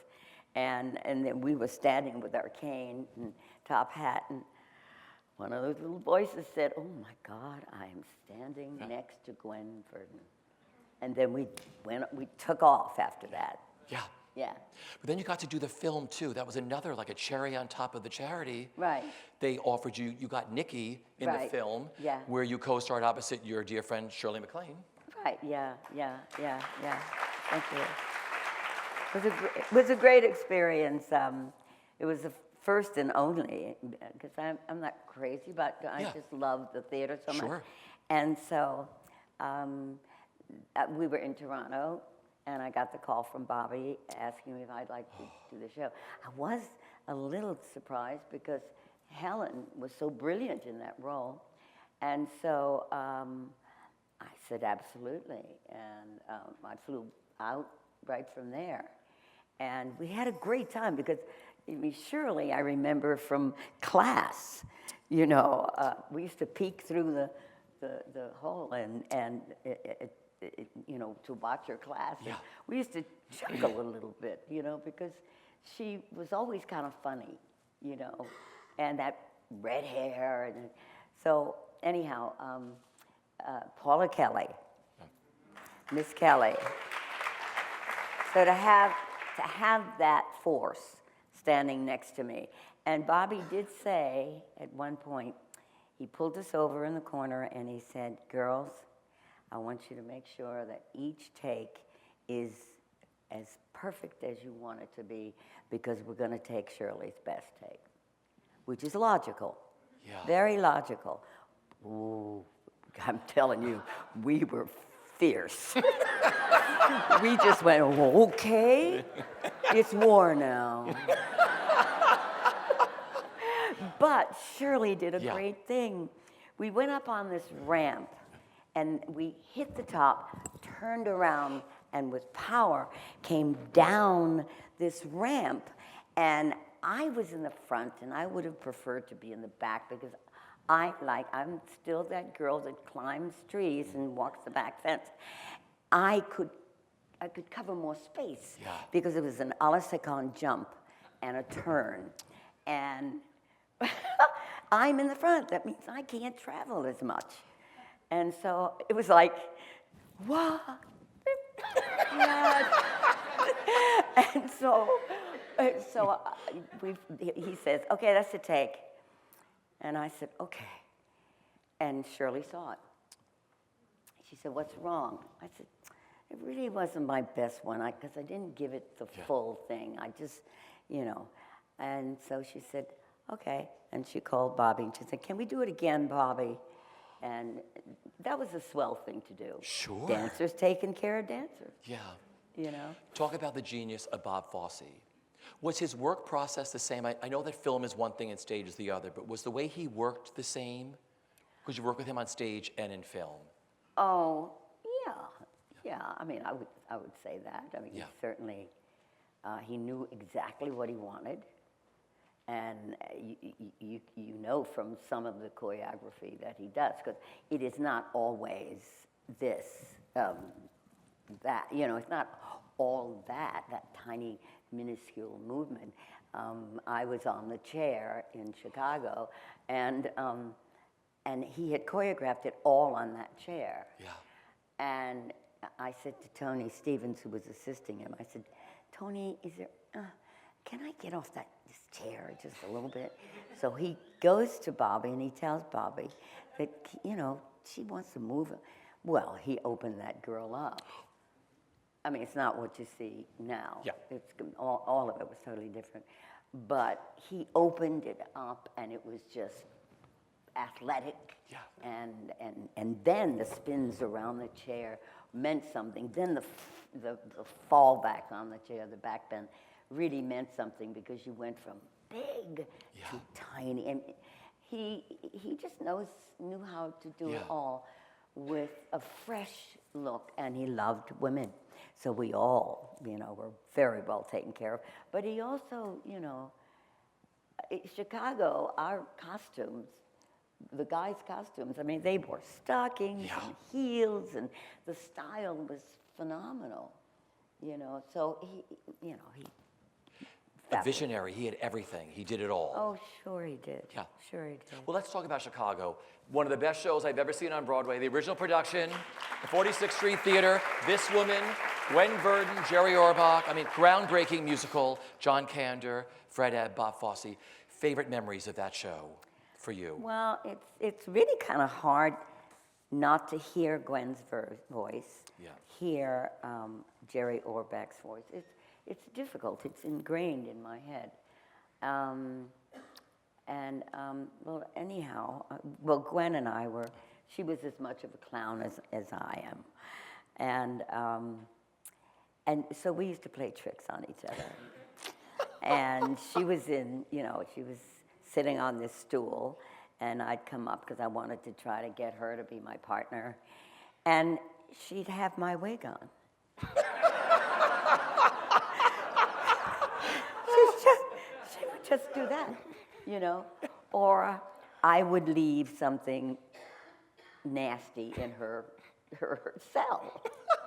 [SPEAKER 2] and then we were standing with our cane and top hat, and one of those little voices said, oh my God, I am standing next to Gwen Verdon. And then we took off after that.
[SPEAKER 1] Yeah.
[SPEAKER 2] Yeah.
[SPEAKER 1] But then you got to do the film too. That was another, like a cherry on top of the charity.
[SPEAKER 2] Right.
[SPEAKER 1] They offered you got Nikki in the film, where you co-starred opposite your dear friend Shirley MacLaine.
[SPEAKER 2] Right, yeah. Thank you. It was a great experience. It was the first and only, because I'm not crazy, but I just love the theater so much.
[SPEAKER 1] Sure.
[SPEAKER 2] And so we were in Toronto, and I got the call from Bobby asking me if I'd like to do the show. I was a little surprised because Helen was so brilliant in that role. And so I said, absolutely. And I flew out right from there. And we had a great time because, I mean, Shirley, I remember from class, you know, we used to peek through the hole and you know, to watch her class.
[SPEAKER 1] Yeah.
[SPEAKER 2] And we used to chuckle a little bit, you know, because she was always kind of funny, you know, and that red hair. And so anyhow, Paula Kelly, Miss Kelly. So to have that force standing next to me. And Bobby did say at one point, he pulled us over in the corner and he said, girls, I want you to make sure that each take is as perfect as you want it to be because we're going to take Shirley's best take, which is logical, very logical. Ooh, I'm telling you, we were fierce. We just went, okay, it's war now. But Shirley did a great thing. We went up on this ramp, and we hit the top, turned around, and with power came down this ramp. And I was in the front, and I would have preferred to be in the back because I'm still that girl that climbs trees and walks the back fence. I could cover more space because it was an a la seconde jump and a turn. And I'm in the front. That means I can't travel as much. And so it was like, what? And so he says, okay, that's a take. And I said, okay. And Shirley saw it. She said, what's wrong? I said, it really wasn't my best one because I didn't give it the full thing. I just, you know. And so she said, okay. And she called Bobby and she said, can we do it again, Bobby? And that was a swell thing to do.
[SPEAKER 1] Sure.
[SPEAKER 2] Dancers taking care of dancers.
[SPEAKER 1] Yeah.
[SPEAKER 2] You know?
[SPEAKER 1] Talk about the genius of Bob Fosse. Was his work process the same? I know that film is one thing and stage is the other, but was the way he worked the same? Could you work with him on stage and in film?
[SPEAKER 2] Oh, yeah. I mean, I would say that. I mean, he certainly, he knew exactly what he wanted. And you know from some of the choreography that he does, because it is not always this, that, you know, it's not all that tiny, minuscule movement. I was on the chair in Chicago, and he had choreographed it all on that chair. Yeah. And I said to Tony Stevens, who was assisting him, I said, Tony, is there, can I get off this chair just a little bit? So he goes to Bobby and he tells Bobby that, you know, she wants to move. Well, he opened that girl up. I mean, it's not what you see now. Yeah. It's, all of it was totally different. But he opened it up and it was just athletic. Yeah. And then the spins around the chair meant something. Then the fall back on the chair, the back bend, really meant something because you went from big to tiny. And he just knew how to do it all with a fresh look, and he loved women. So we all, you know, were very well taken care of. But he also, you know, in Chicago, our costumes, the guys' costumes, I mean, they wore stockings and heels, and the style was phenomenal, you know. So he, you know,
[SPEAKER 1] a visionary. He had everything. He did it all.
[SPEAKER 2] Oh, sure he did.
[SPEAKER 1] Yeah.
[SPEAKER 2] Sure he did.
[SPEAKER 1] Well, let's talk about Chicago. One of the best shows I've ever seen on Broadway, the original production, the 46th Street Theater, This Woman, Gwen Verdon, Jerry Orbach. I mean, groundbreaking musical, John Kander, Fred Ebb, Bob Fosse. Favorite memories of that show for you?
[SPEAKER 2] Well, it's really kind of hard not to hear Gwen's voice, hear Jerry Orbach's voice. It's difficult. It's ingrained in my head. Well, anyhow, Gwen and I she was as much of a clown as I am. And so we used to play tricks on each other. And she was she was sitting on this stool, and I'd come up because I wanted to try to get her to be my partner. And she'd have my wig on. She would just do that, Or I would leave something nasty in her cell,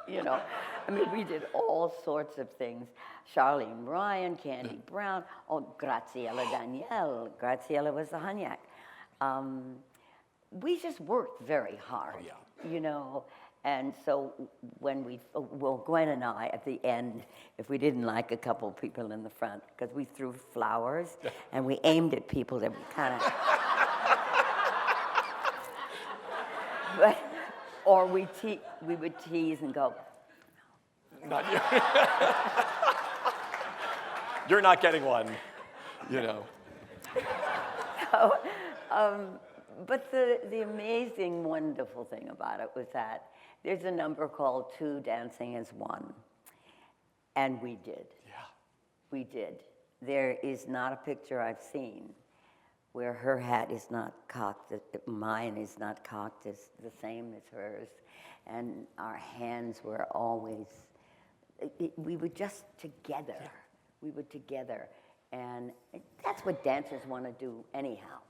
[SPEAKER 2] I mean, we did all sorts of things. Charlene Ryan, Candy Brown, Graciela Daniele. Graciela was the Hunyak. We just worked very hard, And so when Gwen and I, at the end, if we didn't like a couple people in the front, because we threw flowers and we aimed at people that we kind of... Or we would tease and go,
[SPEAKER 1] Not you. You're not getting one,
[SPEAKER 2] So, but the amazing, wonderful thing about it was that there's a number called Two Dancing as One. And we did.
[SPEAKER 1] Yeah.
[SPEAKER 2] We did. There is not a picture I've seen where her hat is not cocked, mine is not cocked as the same as hers. And our hands were always, we were just together. Yeah. We were together. And that's what dancers want to do anyhow.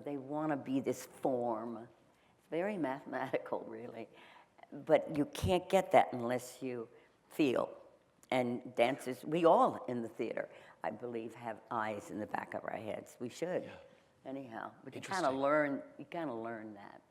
[SPEAKER 2] They want to be this form. It's very mathematical, really. But you can't get that unless you feel. And dancers, we all in the theater, I believe, have eyes in the back of our heads. We should, anyhow. But you kind of learn that.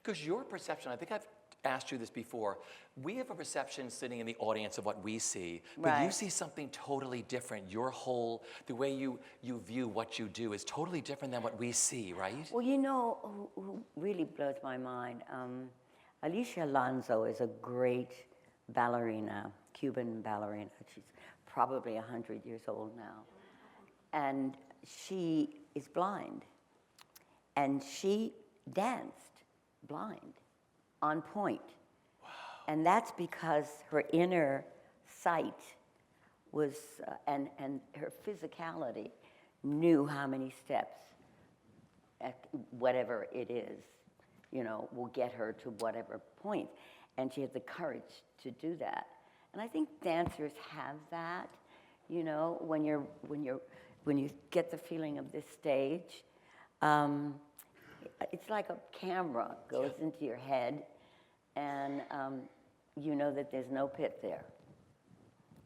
[SPEAKER 1] Because your perception, I think I've asked you this before, we have a perception sitting in the audience of what we see, but you see something totally different. The way you view what you do is totally different than what we see, right?
[SPEAKER 2] Well, who really blows my mind? Alicia Alonso is a great ballerina, Cuban ballerina. She's probably 100 years old now. And she is blind. And she danced blind, on point. Wow. And that's because her inner sight was, and her physicality knew how many steps, whatever it is, will get her to whatever point. And she had the courage to do that. And I think dancers have that, when you get the feeling of this stage. It's like a camera goes into your head, and you know that there's no pit there,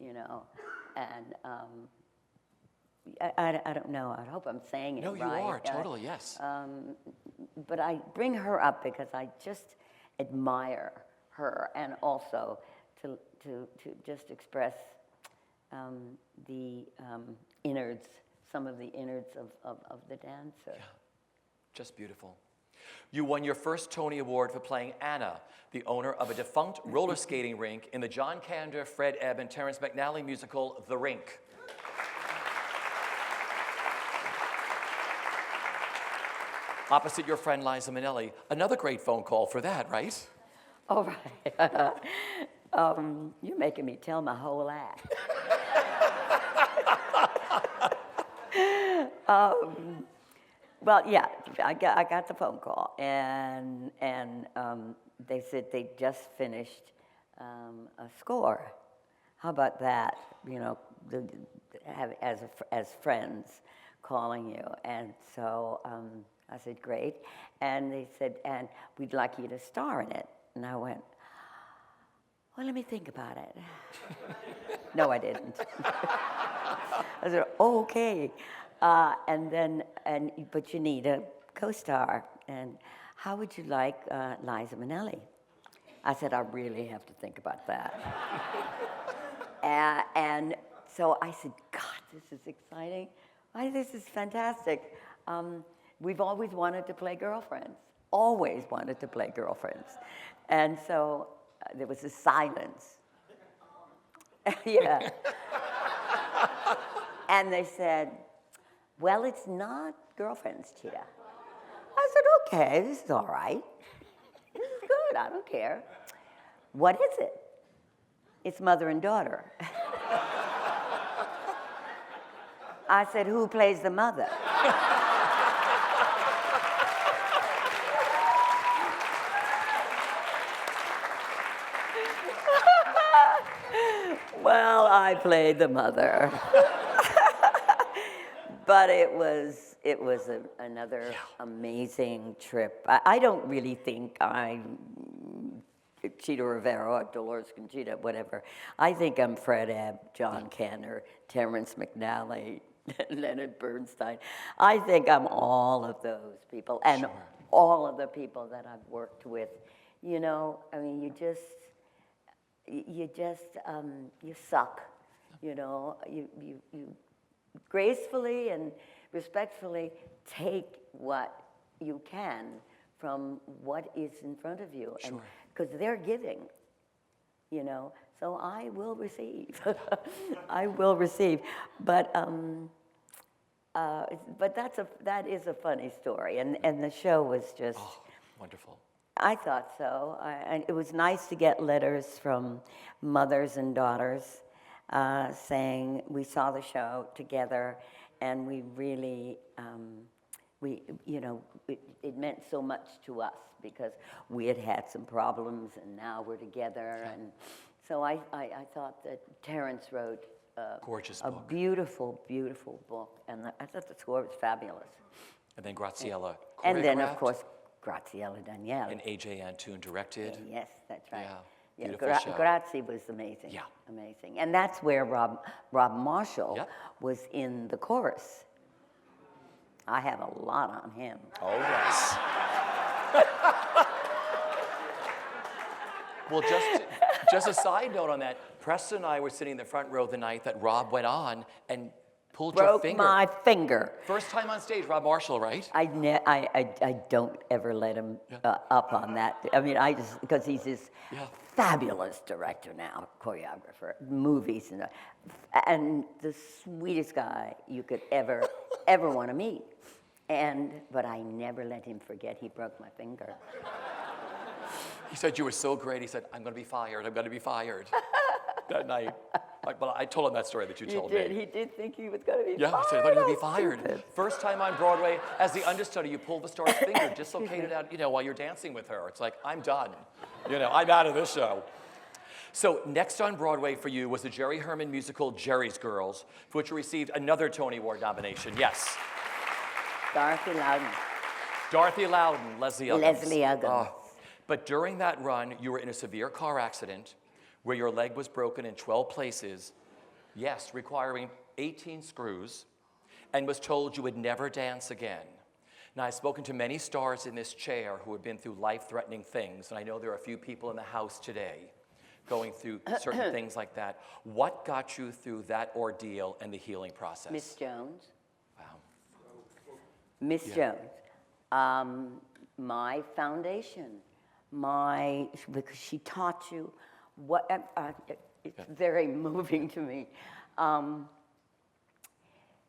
[SPEAKER 2] and I don't know. I hope I'm saying it right.
[SPEAKER 1] No, you are, totally, yes.
[SPEAKER 2] But I bring her up because I just admire her, and also to just express the innards, some of the innards of the dancer.
[SPEAKER 1] Yeah. Just beautiful. You won your first Tony Award for playing Anna, the owner of a defunct roller skating rink in the John Kander, Fred Ebb, and Terrence McNally musical, The Rink. Opposite your friend Lisa Mordente, another great phone call for that, right?
[SPEAKER 2] All right. You're making me tell my whole act. Well, yeah, I got the phone call, and they said they just finished a score. How about that? As friends calling you, and so I said great, and they said, and we'd like you to star in it, and I went, well, let me think about it. No, I didn't. I said, okay. But you need a co-star. And how would you like Lisa Mordente? I said, I really have to think about that. And so I said, God, this is exciting. This is fantastic. We've always wanted to play girlfriends. Always wanted to play girlfriends. And so there was a silence. Yeah. And they said, well, it's not girlfriends, Chita. I said, okay, this is all right. This is good, I don't care. What is it? It's mother and daughter. I said, who plays the mother? Well, I played the mother. But it was another amazing trip. I don't really think I'm Chita Rivera or Dolores Conchita, whatever. I think I'm Fred Ebb, John Kander, Terrence McNally, Leonard Bernstein. I think I'm all of those people and all of the people that I've worked with. You know, I mean, you suck. You know, you gracefully and respectfully take what you can from what is in front of you.
[SPEAKER 1] Sure.
[SPEAKER 2] Because they're giving, you know. So I will receive. I will receive. But that is a funny story. And the show was just...
[SPEAKER 1] Oh, wonderful.
[SPEAKER 2] I thought so. And it was nice to get letters from mothers and daughters saying we saw the show together and we really, it meant so much to us because we had some problems and now we're together. Yeah. And so I thought that Terrence wrote
[SPEAKER 1] gorgeous
[SPEAKER 2] a
[SPEAKER 1] book.
[SPEAKER 2] Beautiful, beautiful book. And I thought the score was fabulous.
[SPEAKER 1] And then Graciela
[SPEAKER 2] and then, of course, Graciela Daniele.
[SPEAKER 1] And A.J. Antoon directed.
[SPEAKER 2] Yes, that's right.
[SPEAKER 1] Yeah, beautiful show.
[SPEAKER 2] Grazie was amazing.
[SPEAKER 1] Yeah.
[SPEAKER 2] Amazing. And that's where Rob Marshall was in the chorus. I have a lot on him.
[SPEAKER 1] Oh, yes. Well, just a side note on that, Preston and I were sitting in the front row the night that Rob went on and pulled your finger.
[SPEAKER 2] Broke my finger.
[SPEAKER 1] First time on stage, Rob Marshall, right?
[SPEAKER 2] I don't ever let him up on that. I mean, because he's this fabulous director now, choreographer, movies, and the sweetest guy you could ever want to meet. But I never let him forget he broke my finger.
[SPEAKER 1] He said you were so great. He said, I'm going to be fired. I'm going to be fired that night. Well, I told him that story that you told me.
[SPEAKER 2] He did think he was going to be fired.
[SPEAKER 1] Yeah, he said, I'm going to be fired. Stupid. First time on Broadway, as the understudy, you pull the star's finger, dislocate it out, while you're dancing with her. It's like, I'm done. I'm out of this show. So next on Broadway for you was the Jerry Herman musical Jerry's Girls, for which you received another Tony Award nomination. Yes.
[SPEAKER 2] Dorothy Loudon.
[SPEAKER 1] Dorothy Loudon, Leslie Uggams.
[SPEAKER 2] Leslie Uggams.
[SPEAKER 1] But during that run, you were in a severe car accident where your leg was broken in 12 places, yes, requiring 18 screws, and was told you would never dance again. Now, I've spoken to many stars in this chair who have been through life-threatening things, and I know there are a few people in the house today going through certain things like that. What got you through that ordeal and the healing process?
[SPEAKER 2] Miss Jones.
[SPEAKER 1] Wow.
[SPEAKER 2] Miss Jones. My foundation. Because she taught you what, it's very moving to me.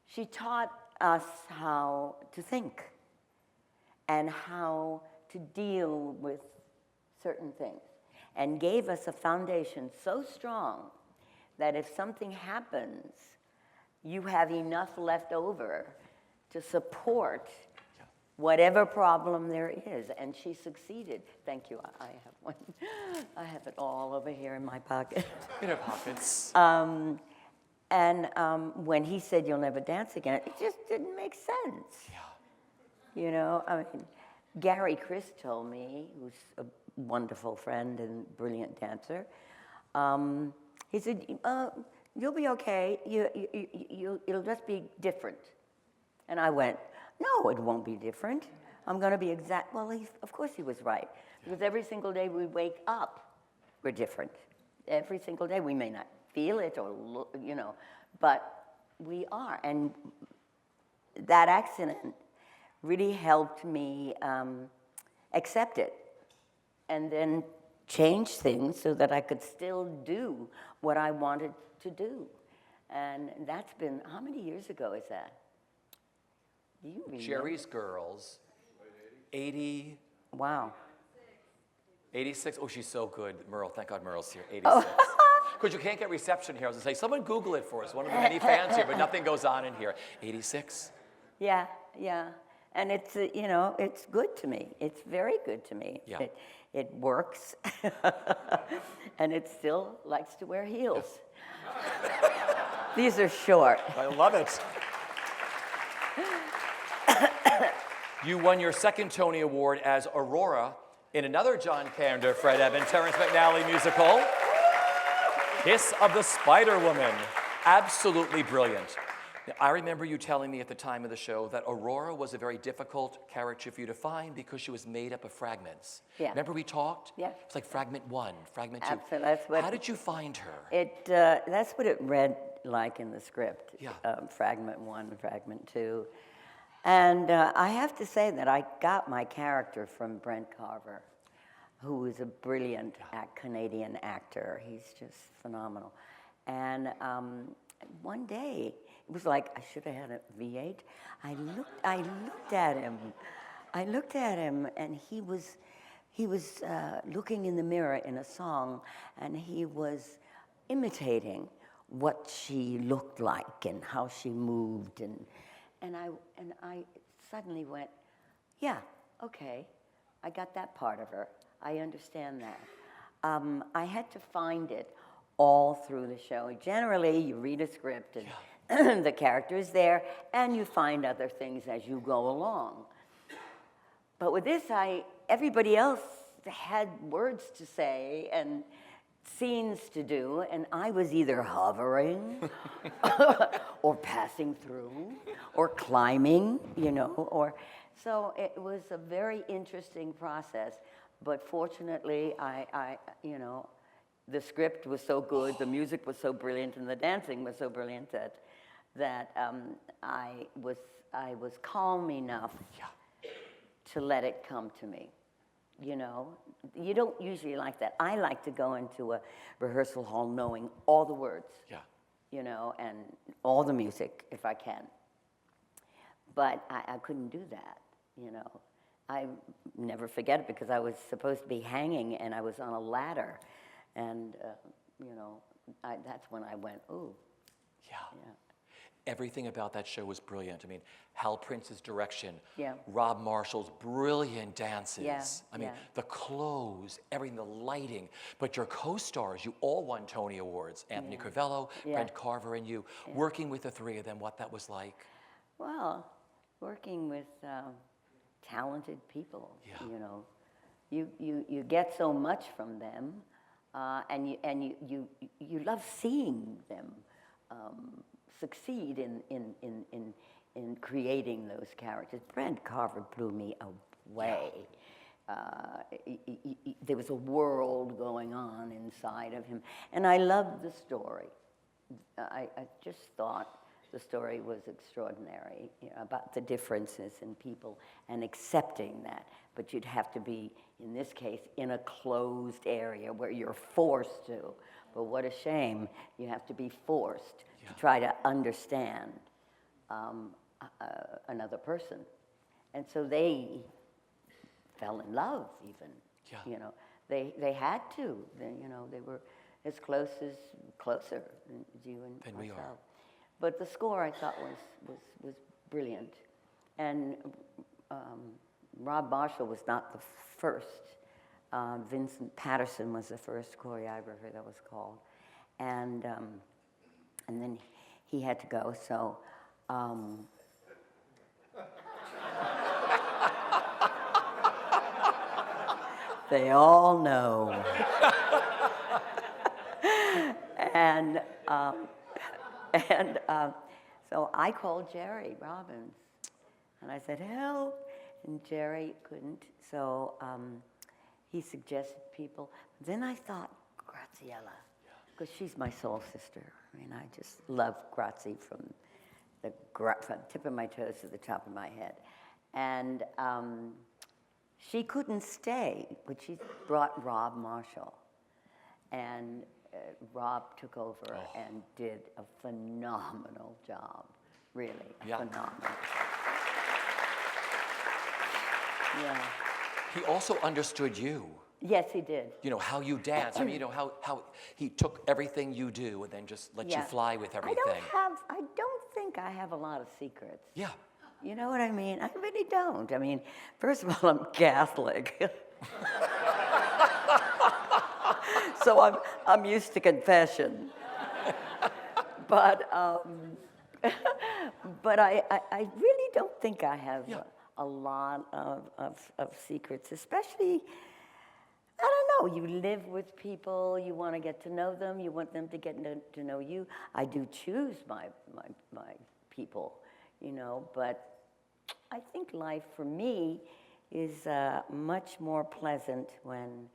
[SPEAKER 2] She taught us how to think and how to deal with certain things and gave us a foundation so strong that if something happens, you have enough left over to support whatever problem there is, and she succeeded. Thank you, I have one. I have it all over here in my pocket.
[SPEAKER 1] In her pockets.
[SPEAKER 2] When he said, you'll never dance again, it just didn't make sense.
[SPEAKER 1] Yeah.
[SPEAKER 2] I mean, Gary Chris told me, who's a wonderful friend and brilliant dancer, he said, you'll be okay, it'll just be different. And I went, no, it won't be different. I'm going to be exact. Well, of course he was right. Because every single day we wake up, we're different. Every single day. We may not feel it or look, but we are. And that accident really helped me accept it and then change things so that I could still do what I wanted to do. And that's been, how many years ago is that? Do you remember?
[SPEAKER 1] Jerry's Girls, 80.
[SPEAKER 2] Wow.
[SPEAKER 1] 86? Oh, she's so good. Merle, thank God Merle's here. 86.
[SPEAKER 2] Oh.
[SPEAKER 1] Because you can't get reception here. I was going to say, someone Google it for us. One of the many fans here, but nothing goes on in here. 86?
[SPEAKER 2] Yeah, yeah. And it's, you know, it's good to me. It's very good to me.
[SPEAKER 1] Yeah.
[SPEAKER 2] It works. And it still likes to wear heels. These are short.
[SPEAKER 1] I love it. You won your second Tony Award as Aurora in another John Kander, Fred Evans, Terrence McNally musical, Kiss of the Spider Woman. Absolutely brilliant. Now, I remember you telling me at the time of the show that Aurora was a very difficult character for you to find because she was made up of fragments.
[SPEAKER 2] Yeah.
[SPEAKER 1] Remember we talked?
[SPEAKER 2] Yeah.
[SPEAKER 1] It's like fragment 1, fragment 2.
[SPEAKER 2] Absolutely. That's what
[SPEAKER 1] How did you find her?
[SPEAKER 2] That's what it read like in the script.
[SPEAKER 1] Yeah.
[SPEAKER 2] Fragment 1, fragment 2. And I have to say that I got my character from Brent Carver, who is a brilliant Canadian actor. He's just phenomenal. And one day, it was like I should have had a V8. I looked at him, and he was looking in the mirror in a song, and he was imitating what she looked like and how she moved, and I suddenly went, yeah, okay, I got that part of her. I understand that. I had to find it all through the show. Generally, you read a script and the character is there, and you find other things as you go along. But with this, everybody else had words to say and scenes to do, and I was either hovering or passing through or climbing, you know, so it was a very interesting process. But fortunately, you know, the script was so good, the music was so brilliant, and the dancing was so brilliant that I was calm enough to let it come to me. You know, you don't usually like that. I like to go into a rehearsal hall knowing all the words, you know, and all the music if I can. But I couldn't do that, you know. I never forget it because I was supposed to be hanging and I was on a ladder. And, you know, that's when I went, ooh.
[SPEAKER 1] Yeah. Everything about that show was brilliant. I mean, Hal Prince's direction, Rob Marshall's brilliant dances. I mean, the clothes, everything, the lighting. But your co-stars, you all won Tony Awards. Anthony Crivello, Brent Carver, and you. Working with the three of them, what that was like?
[SPEAKER 2] Well, working with talented people, you know. You get so much from them, and you love seeing them succeed in creating those characters. Brent Carver blew me away. There was a world going on inside of him, and I loved the story. I just thought the story was extraordinary, you know, about the differences in people and accepting that. But you'd have to be, in this case, in a closed area where you're forced to. But what a shame, you have to be forced to try to understand another person. And so they fell in love even, you know. They had to, you know, they were as closer than you and
[SPEAKER 1] than
[SPEAKER 2] myself.
[SPEAKER 1] we are.
[SPEAKER 2] But the score I thought was brilliant. And Rob Marshall was not the first. Vincent Patterson was the first choreographer that was called. And then he had to go, so they all know. And so I called Jerry Robbins, and I said, help, and Jerry couldn't, so he suggested people. Then I thought, Graciela, because she's my soul sister. I mean, I just love Gracie from the tip of my toes to the top of my head. And she couldn't stay, but she brought Rob Marshall. And Rob took over and did a phenomenal job, really, phenomenal.
[SPEAKER 1] He also understood you.
[SPEAKER 2] Yes, he did.
[SPEAKER 1] You know, how you dance. I mean, you know, how he took everything you do and then just let you fly with everything.
[SPEAKER 2] I don't think I have a lot of secrets.
[SPEAKER 1] Yeah.
[SPEAKER 2] You know what I mean? I really don't. I mean, first of all, I'm Catholic. So I'm used to confession. But I really don't think I have a lot of secrets, especially, I don't know, you live with people, you want to get to know them, you want them to get to know you. I do choose my people, you know, but I think life for me is much more pleasant when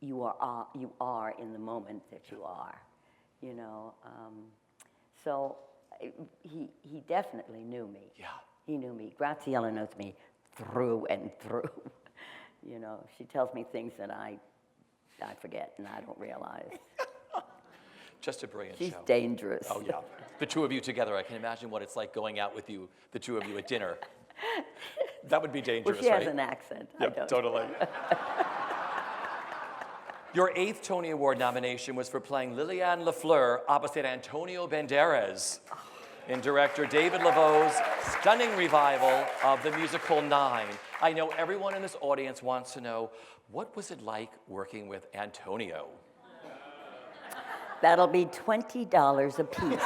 [SPEAKER 2] you are in the moment that you are, you know. So he definitely knew me.
[SPEAKER 1] Yeah.
[SPEAKER 2] He knew me. Graciela knows me through and through. You know, she tells me things that I forget and I don't realize.
[SPEAKER 1] Just a brilliant
[SPEAKER 2] She's
[SPEAKER 1] show.
[SPEAKER 2] dangerous.
[SPEAKER 1] Oh, yeah. The two of you together, I can imagine what it's like going out with you, the two of you at dinner. That would be dangerous,
[SPEAKER 2] well, she
[SPEAKER 1] right?
[SPEAKER 2] has an accent.
[SPEAKER 1] Yep,
[SPEAKER 2] I don't.
[SPEAKER 1] totally. Your 8th Tony Award nomination was for playing Lillian LaFleur opposite Antonio Banderas in director David Laveau's stunning revival of the musical Nine. I know everyone in this audience wants to know, what was it like working with Antonio?
[SPEAKER 2] That'll be $20 a piece.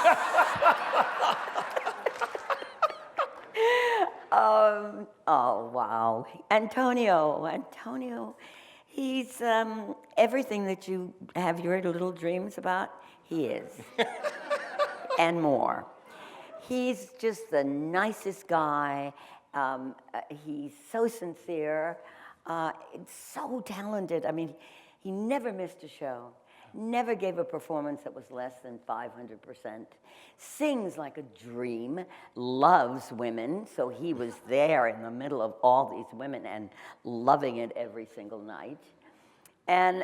[SPEAKER 2] Oh, wow. Antonio, he's everything that you have your little dreams about, he is. And more. He's just the nicest guy. He's so sincere, so talented. I mean, he never missed a show. Never gave a performance that was less than 500%. Sings like a dream, loves women, so he was there in the middle of all these women and loving it every single night. And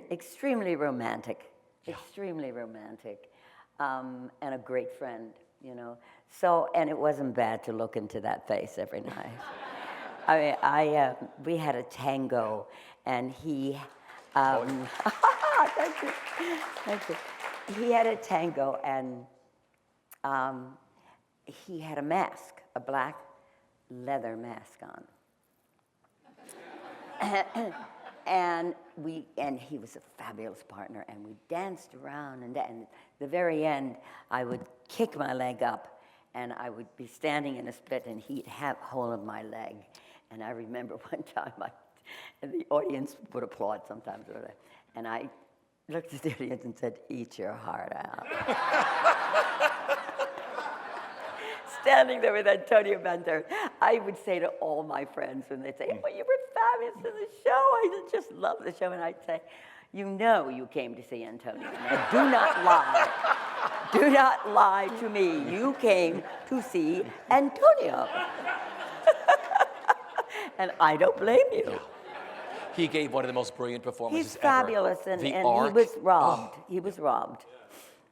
[SPEAKER 2] extremely romantic, extremely romantic, and a great friend, you know. So, and it wasn't bad to look into that face every night. I mean, we had a tango, and he, thank you, thank you. He had a tango, and he had a mask, a black leather mask on. And he was a fabulous partner, and we danced around, and at the very end, I would kick my leg up, and I would be standing in a split, and he'd have hold of my leg. And I remember one time, and the audience would applaud sometimes, and I looked at the audience and said, "Eat your heart out." Standing there with Antonio Banderas, I would say to all my friends when they'd say, "Oh, you were fabulous in the show. I just love the show." And I'd say, "You know you came to see Antonio. Now, do not lie. Do not lie to me. You came to see Antonio." And I don't blame you.
[SPEAKER 1] Yeah. He gave one of the most brilliant performances
[SPEAKER 2] He's fabulous,
[SPEAKER 1] ever.
[SPEAKER 2] and he
[SPEAKER 1] arc.
[SPEAKER 2] was robbed.
[SPEAKER 1] Oh.
[SPEAKER 2] He was robbed.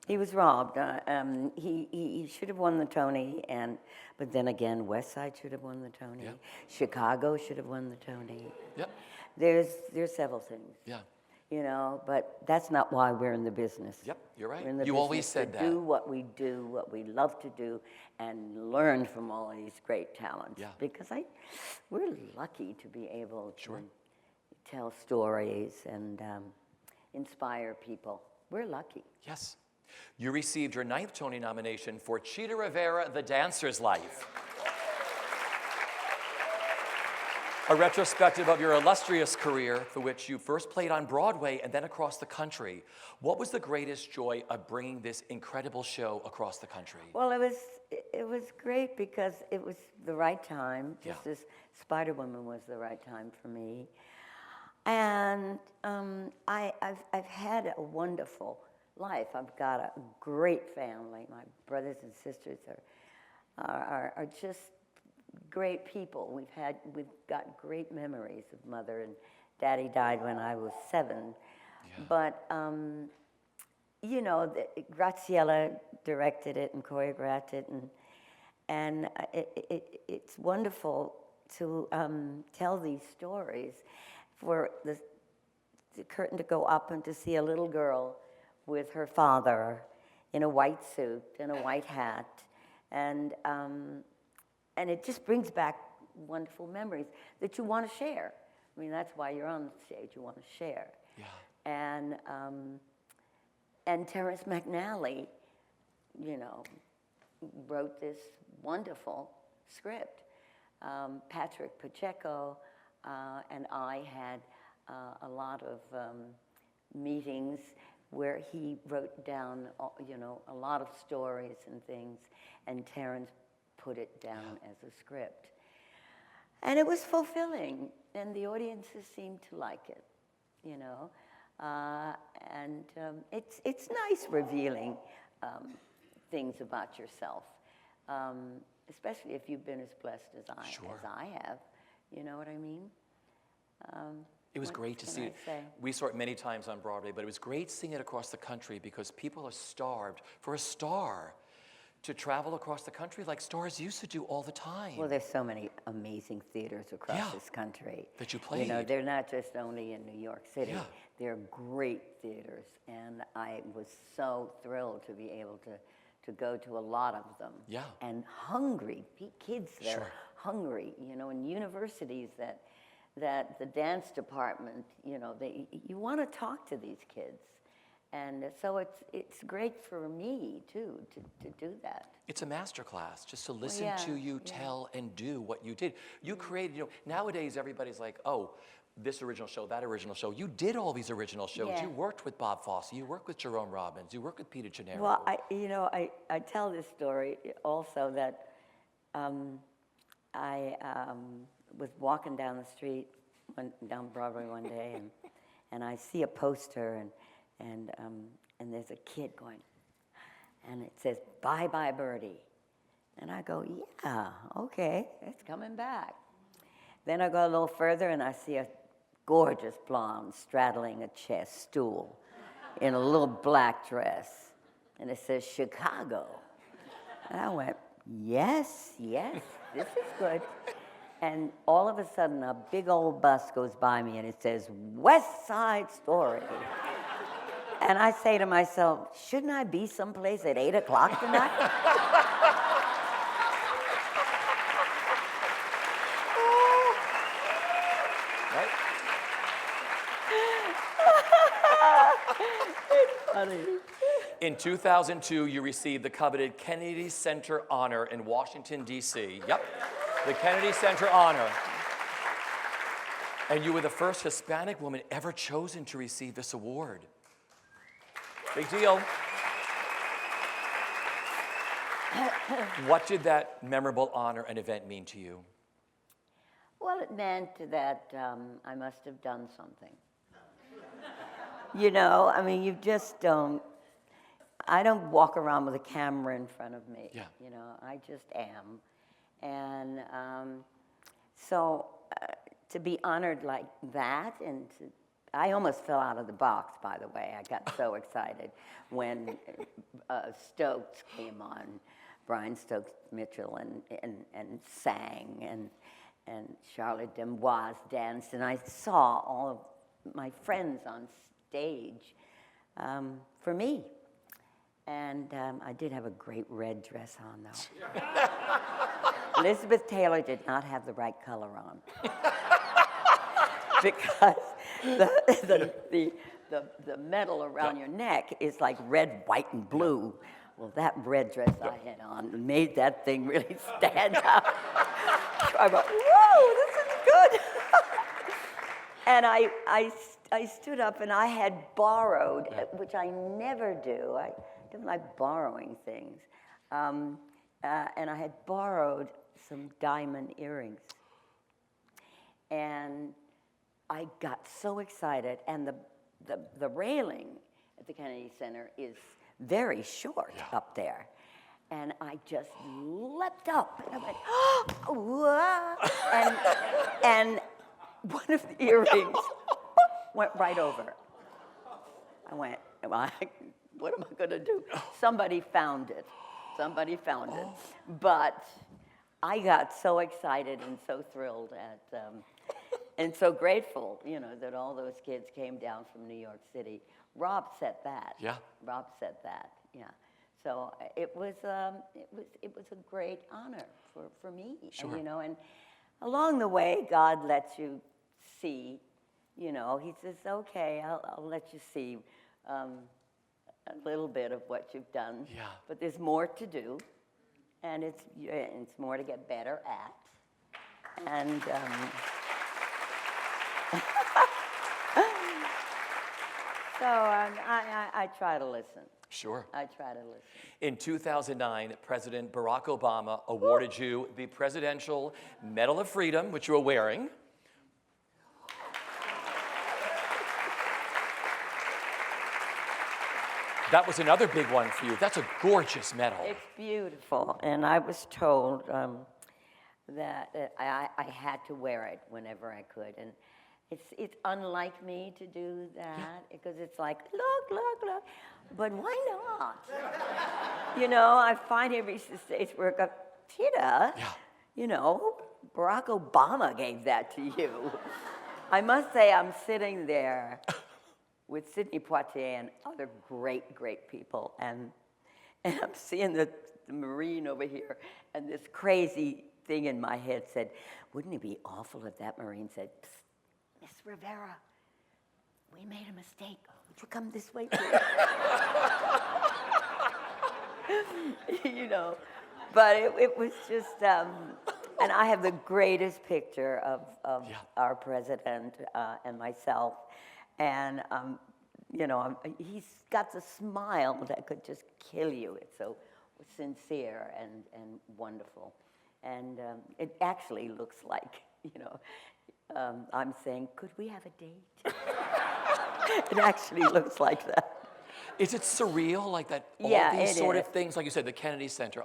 [SPEAKER 2] He was robbed. He should have won the Tony, but then again, West Side should have won the Tony.
[SPEAKER 1] Yeah.
[SPEAKER 2] Chicago should have won the Tony.
[SPEAKER 1] Yep.
[SPEAKER 2] There's several things.
[SPEAKER 1] Yeah.
[SPEAKER 2] You know, but that's not why we're in the business.
[SPEAKER 1] Yep, you're right.
[SPEAKER 2] We're in the
[SPEAKER 1] You
[SPEAKER 2] business
[SPEAKER 1] always said
[SPEAKER 2] to
[SPEAKER 1] that.
[SPEAKER 2] do what we do, what we love to do, and learn from all these great talents.
[SPEAKER 1] Yeah.
[SPEAKER 2] Because we're lucky to be able to
[SPEAKER 1] Sure.
[SPEAKER 2] tell stories and inspire people. We're lucky.
[SPEAKER 1] Yes. You received your 9th Tony nomination for Chita Rivera, The Dancer's Life. A retrospective of your illustrious career, for which you first played on Broadway and then across the country. What was the greatest joy of bringing this incredible show across the country?
[SPEAKER 2] Well, it was great because it was the right time, just as Spider-Woman was the right time for me. And I've had a wonderful life. I've got a great family. My brothers and sisters are just great people. We've got great memories of Mother, and Daddy died when I was 7. Yeah. But you know, Graciela directed it and choreographed it, and it's wonderful to tell these stories for the curtain to go up and to see a little girl with her father in a white suit and a white hat, and it just brings back wonderful memories that you want to share. I mean, that's why you're on the stage. You want to share.
[SPEAKER 1] Yeah.
[SPEAKER 2] And Terrence McNally, you know, wrote this wonderful script. Patrick Pacheco and I had a lot of meetings where he wrote down, you know, a lot of stories and things, and Terrence put it down as a script. And it was fulfilling, and the audiences seemed to like it, you know. It's nice revealing things about yourself, especially if you've been as blessed as I have. You know what I mean?
[SPEAKER 1] It was great to see it. We saw it many times on Broadway, but it was great seeing it across the country because people are starved for a star to travel across the country like stars used to do all the time.
[SPEAKER 2] Well, there's so many amazing theaters across this country.
[SPEAKER 1] That you played.
[SPEAKER 2] You know, they're not just only in New York City.
[SPEAKER 1] Yeah.
[SPEAKER 2] They're great theaters, and I was so thrilled to be able to go to a lot of them.
[SPEAKER 1] Yeah.
[SPEAKER 2] And hungry, kids that
[SPEAKER 1] Sure.
[SPEAKER 2] are hungry, you know, in universities that the dance department, you know, you want to talk to these kids. And so it's great for me, too, to do that.
[SPEAKER 1] It's a master class, just to listen
[SPEAKER 2] yeah,
[SPEAKER 1] to you tell and do what you did. You created, you know, nowadays everybody's like, oh, this original show, that original show. You did all these original shows.
[SPEAKER 2] Yeah.
[SPEAKER 1] You worked with Bob Fosse. You worked with Jerome Robbins. You worked with Peter Gennaro.
[SPEAKER 2] Well, I tell this story also that I was walking down the street, down Broadway one day, and I see a poster, and there's a kid going, and it says, "Bye Bye Birdie." And I go, yeah, okay, it's coming back. Then I go a little further, and I see a gorgeous blonde straddling a chair stool in a little black dress, and it says Chicago. And I went, yes, this is good. And all of a sudden, a big old bus goes by me, and it says, West Side Story. And I say to myself, shouldn't I be someplace at 8 o'clock tonight?
[SPEAKER 1] Right?
[SPEAKER 2] It's funny.
[SPEAKER 1] In 2002, you received the coveted Kennedy Center Honor in Washington, D.C. Yep, the Kennedy Center Honor. And you were the first Hispanic woman ever chosen to receive this award. Big deal. What did that memorable honor and event mean to you?
[SPEAKER 2] Well, it meant that I must have done something. You know, I mean, you just don't. I don't walk around with a camera in front of me.
[SPEAKER 1] Yeah.
[SPEAKER 2] You know, I just am. And so to be honored like that, and I almost fell out of the box, by the way. I got so excited when Stokes came on, Brian Stokes Mitchell, and sang, and Charlotte Demoise danced, and I saw all of my friends on stage for me. And I did have a great red dress on, though. Elizabeth Taylor did not have the right color on. Because the medal around your neck is like red, white, and blue. Well, that red dress I had on made that thing really stand out. I went, whoa, this is good. And I stood up, and I had borrowed, which I never do. I don't like borrowing things. And I had borrowed some diamond earrings. And I got so excited, and the railing at the Kennedy Center is very short up there. And I just leapt up, and I went, oh, and one of the earrings went right over. I went, what am I gonna do? Somebody found it. But I got so excited and so thrilled and so grateful, you know, that all those kids came down from New York City. Rob set that.
[SPEAKER 1] Yeah.
[SPEAKER 2] Rob set that. Yeah. So it was a great honor for me.
[SPEAKER 1] Sure.
[SPEAKER 2] And, you know, and along the way, God lets you see. You know, He says, "Okay, I'll let you see a little bit of what you've done.
[SPEAKER 1] Yeah.
[SPEAKER 2] But there's more to do, and it's more to get better at." And so I try to listen.
[SPEAKER 1] Sure.
[SPEAKER 2] I try to listen.
[SPEAKER 1] In 2009, President Barack Obama awarded you the Presidential Medal of Freedom, which you were wearing. That was another big one for you. That's a gorgeous medal.
[SPEAKER 2] It's beautiful, and I was told that I had to wear it whenever I could, and it's unlike me to do that because it's like look, but why not? You know, I finally reached the stage where I go, Chita, you know, Barack Obama gave that to you. I must say, I'm sitting there with Sidney Poitier and other great people, and I'm seeing the Marine over here, and this crazy thing in my head said, wouldn't it be awful if that Marine said, Miss Rivera, we made a mistake. Would you come this way, please? You know, but it was just, and I have the greatest picture of our president and myself. And, you know, he's got the smile that could just kill you. It's so sincere and wonderful. And it actually looks like, you know, I'm saying, could we have a date? It actually looks like that.
[SPEAKER 1] Is it surreal, like that? All these sort of things, like you said, the Kennedy Center.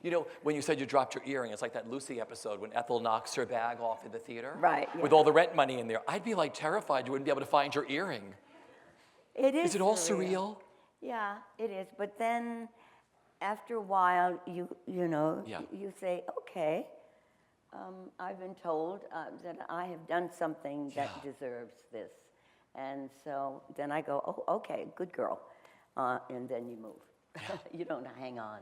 [SPEAKER 1] You know, when you said you dropped your earring, it's like that Lucy episode when Ethel knocks her bag off in the theater.
[SPEAKER 2] Right. Yeah.
[SPEAKER 1] With all the rent money in there. I'd be like terrified you wouldn't be able to find your earring.
[SPEAKER 2] It is.
[SPEAKER 1] Is it all surreal?
[SPEAKER 2] Yeah, it is. But then, after a while, you know, you say, okay, I've been told that I have done something that deserves this. And so then I go, oh, okay, good girl. And then you move. Yeah. You don't hang on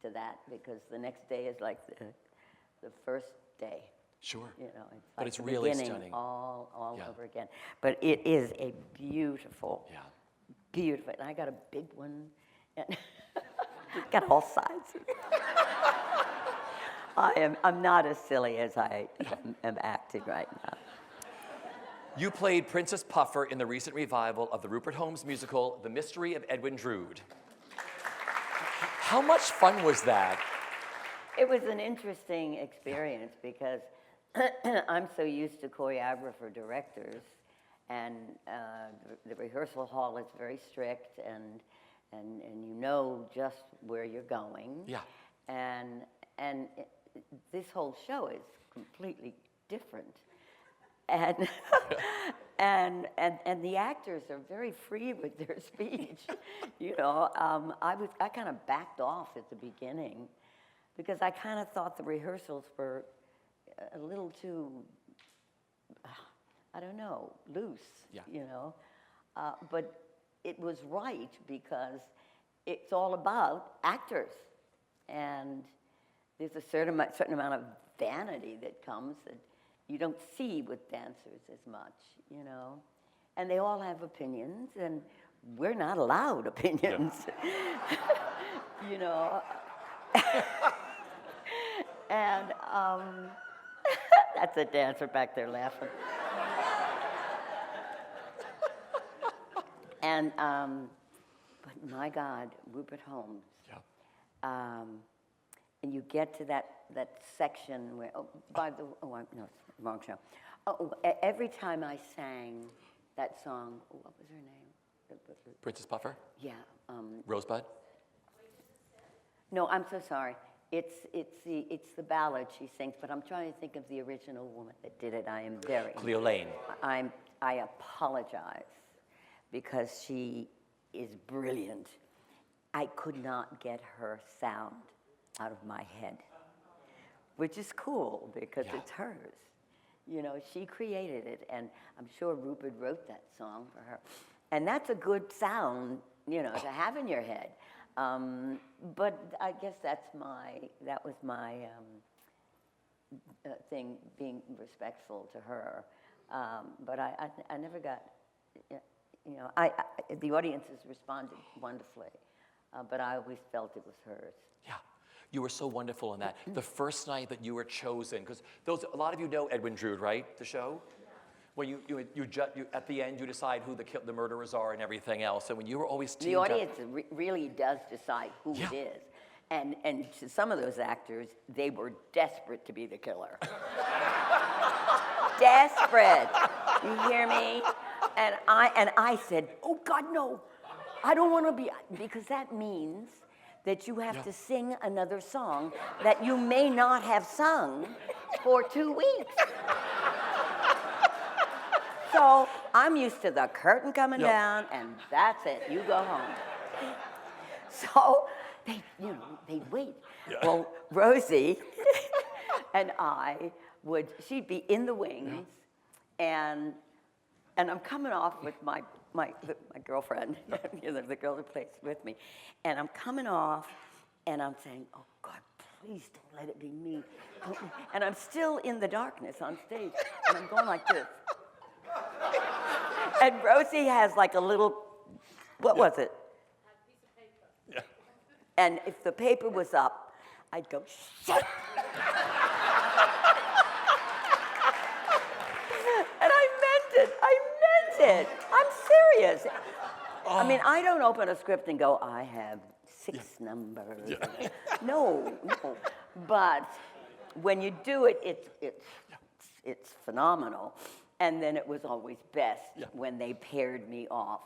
[SPEAKER 2] to that because the next day is like the first day.
[SPEAKER 1] Sure.
[SPEAKER 2] You know, it's
[SPEAKER 1] but
[SPEAKER 2] like
[SPEAKER 1] it's
[SPEAKER 2] the
[SPEAKER 1] really
[SPEAKER 2] beginning
[SPEAKER 1] stunning.
[SPEAKER 2] all over again. But it is a beautiful, beautiful. And I got a big one. And got all sides. I'm not as silly as I am acting right now.
[SPEAKER 1] You played Princess Puffer in the recent revival of the Rupert Holmes musical, The Mystery of Edwin Drood. How much fun was that?
[SPEAKER 2] It was an interesting experience because I'm so used to choreographer directors, and the rehearsal hall is very strict, and you know just where you're going. Yeah. And this whole show is completely different. And and the actors are very free with their speech. You know, I kind of backed off at the beginning because I kind of thought the rehearsals were a little too, I don't know, loose. Yeah. You know, but it was right because it's all about actors, and there's a certain amount of vanity that comes that you don't see with dancers as much, you know. And they all have opinions, and we're not allowed opinions, you know. And that's a dancer back there laughing. And, but my God, Rupert Holmes. Yeah. And you get to that section where, no, wrong show. Every time I sang that song, what was her name?
[SPEAKER 1] Princess Puffer?
[SPEAKER 2] Yeah.
[SPEAKER 1] Rosebud?
[SPEAKER 2] No, I'm so sorry. It's the ballad she sings, but I'm trying to think of the original woman that did it. I am very.
[SPEAKER 1] Cleo Lane.
[SPEAKER 2] I apologize because she is brilliant. I could not get her sound out of my head, which is cool because it's hers, You know, she created it, and I'm sure Rupert wrote that song for her. And that's a good sound, you know, to have in your head. But I guess that was my thing, being respectful to her. But I never got, you know, the audiences responded wonderfully, but I always felt it was hers.
[SPEAKER 1] Yeah. You were so wonderful in that. The first night that you were chosen, because a lot of you know Edwin Drood, right? The show? When you at the end, you decide who the murderers are and everything else. And when you were always teamed up.
[SPEAKER 2] The audience really does decide who it is. And to some of those actors, they were desperate to be the killer. Desperate. You hear me? And I said, oh God, no. I don't want to be, because that means that you have to sing another song that you may not have sung for 2 weeks. So I'm used to the curtain coming down, and that's it. You go home. So they'd wait. Yeah. Well, Rosie and she'd be in the wings, and I'm coming off with my girlfriend, you know, the girl who plays with me, and I'm coming off, and I'm saying, oh God, please don't let it be me. And I'm still in the darkness on stage, and I'm going like this. And Rosie has like a little, what was it?
[SPEAKER 3] A piece of paper.
[SPEAKER 1] Yeah.
[SPEAKER 2] And if the paper was up, I'd go, shit! And I meant it. I'm serious. Oh. I mean, I don't open a script and go, I have 6 numbers. Yeah. No. But when you do it, it's phenomenal. And then it was always best when they paired me off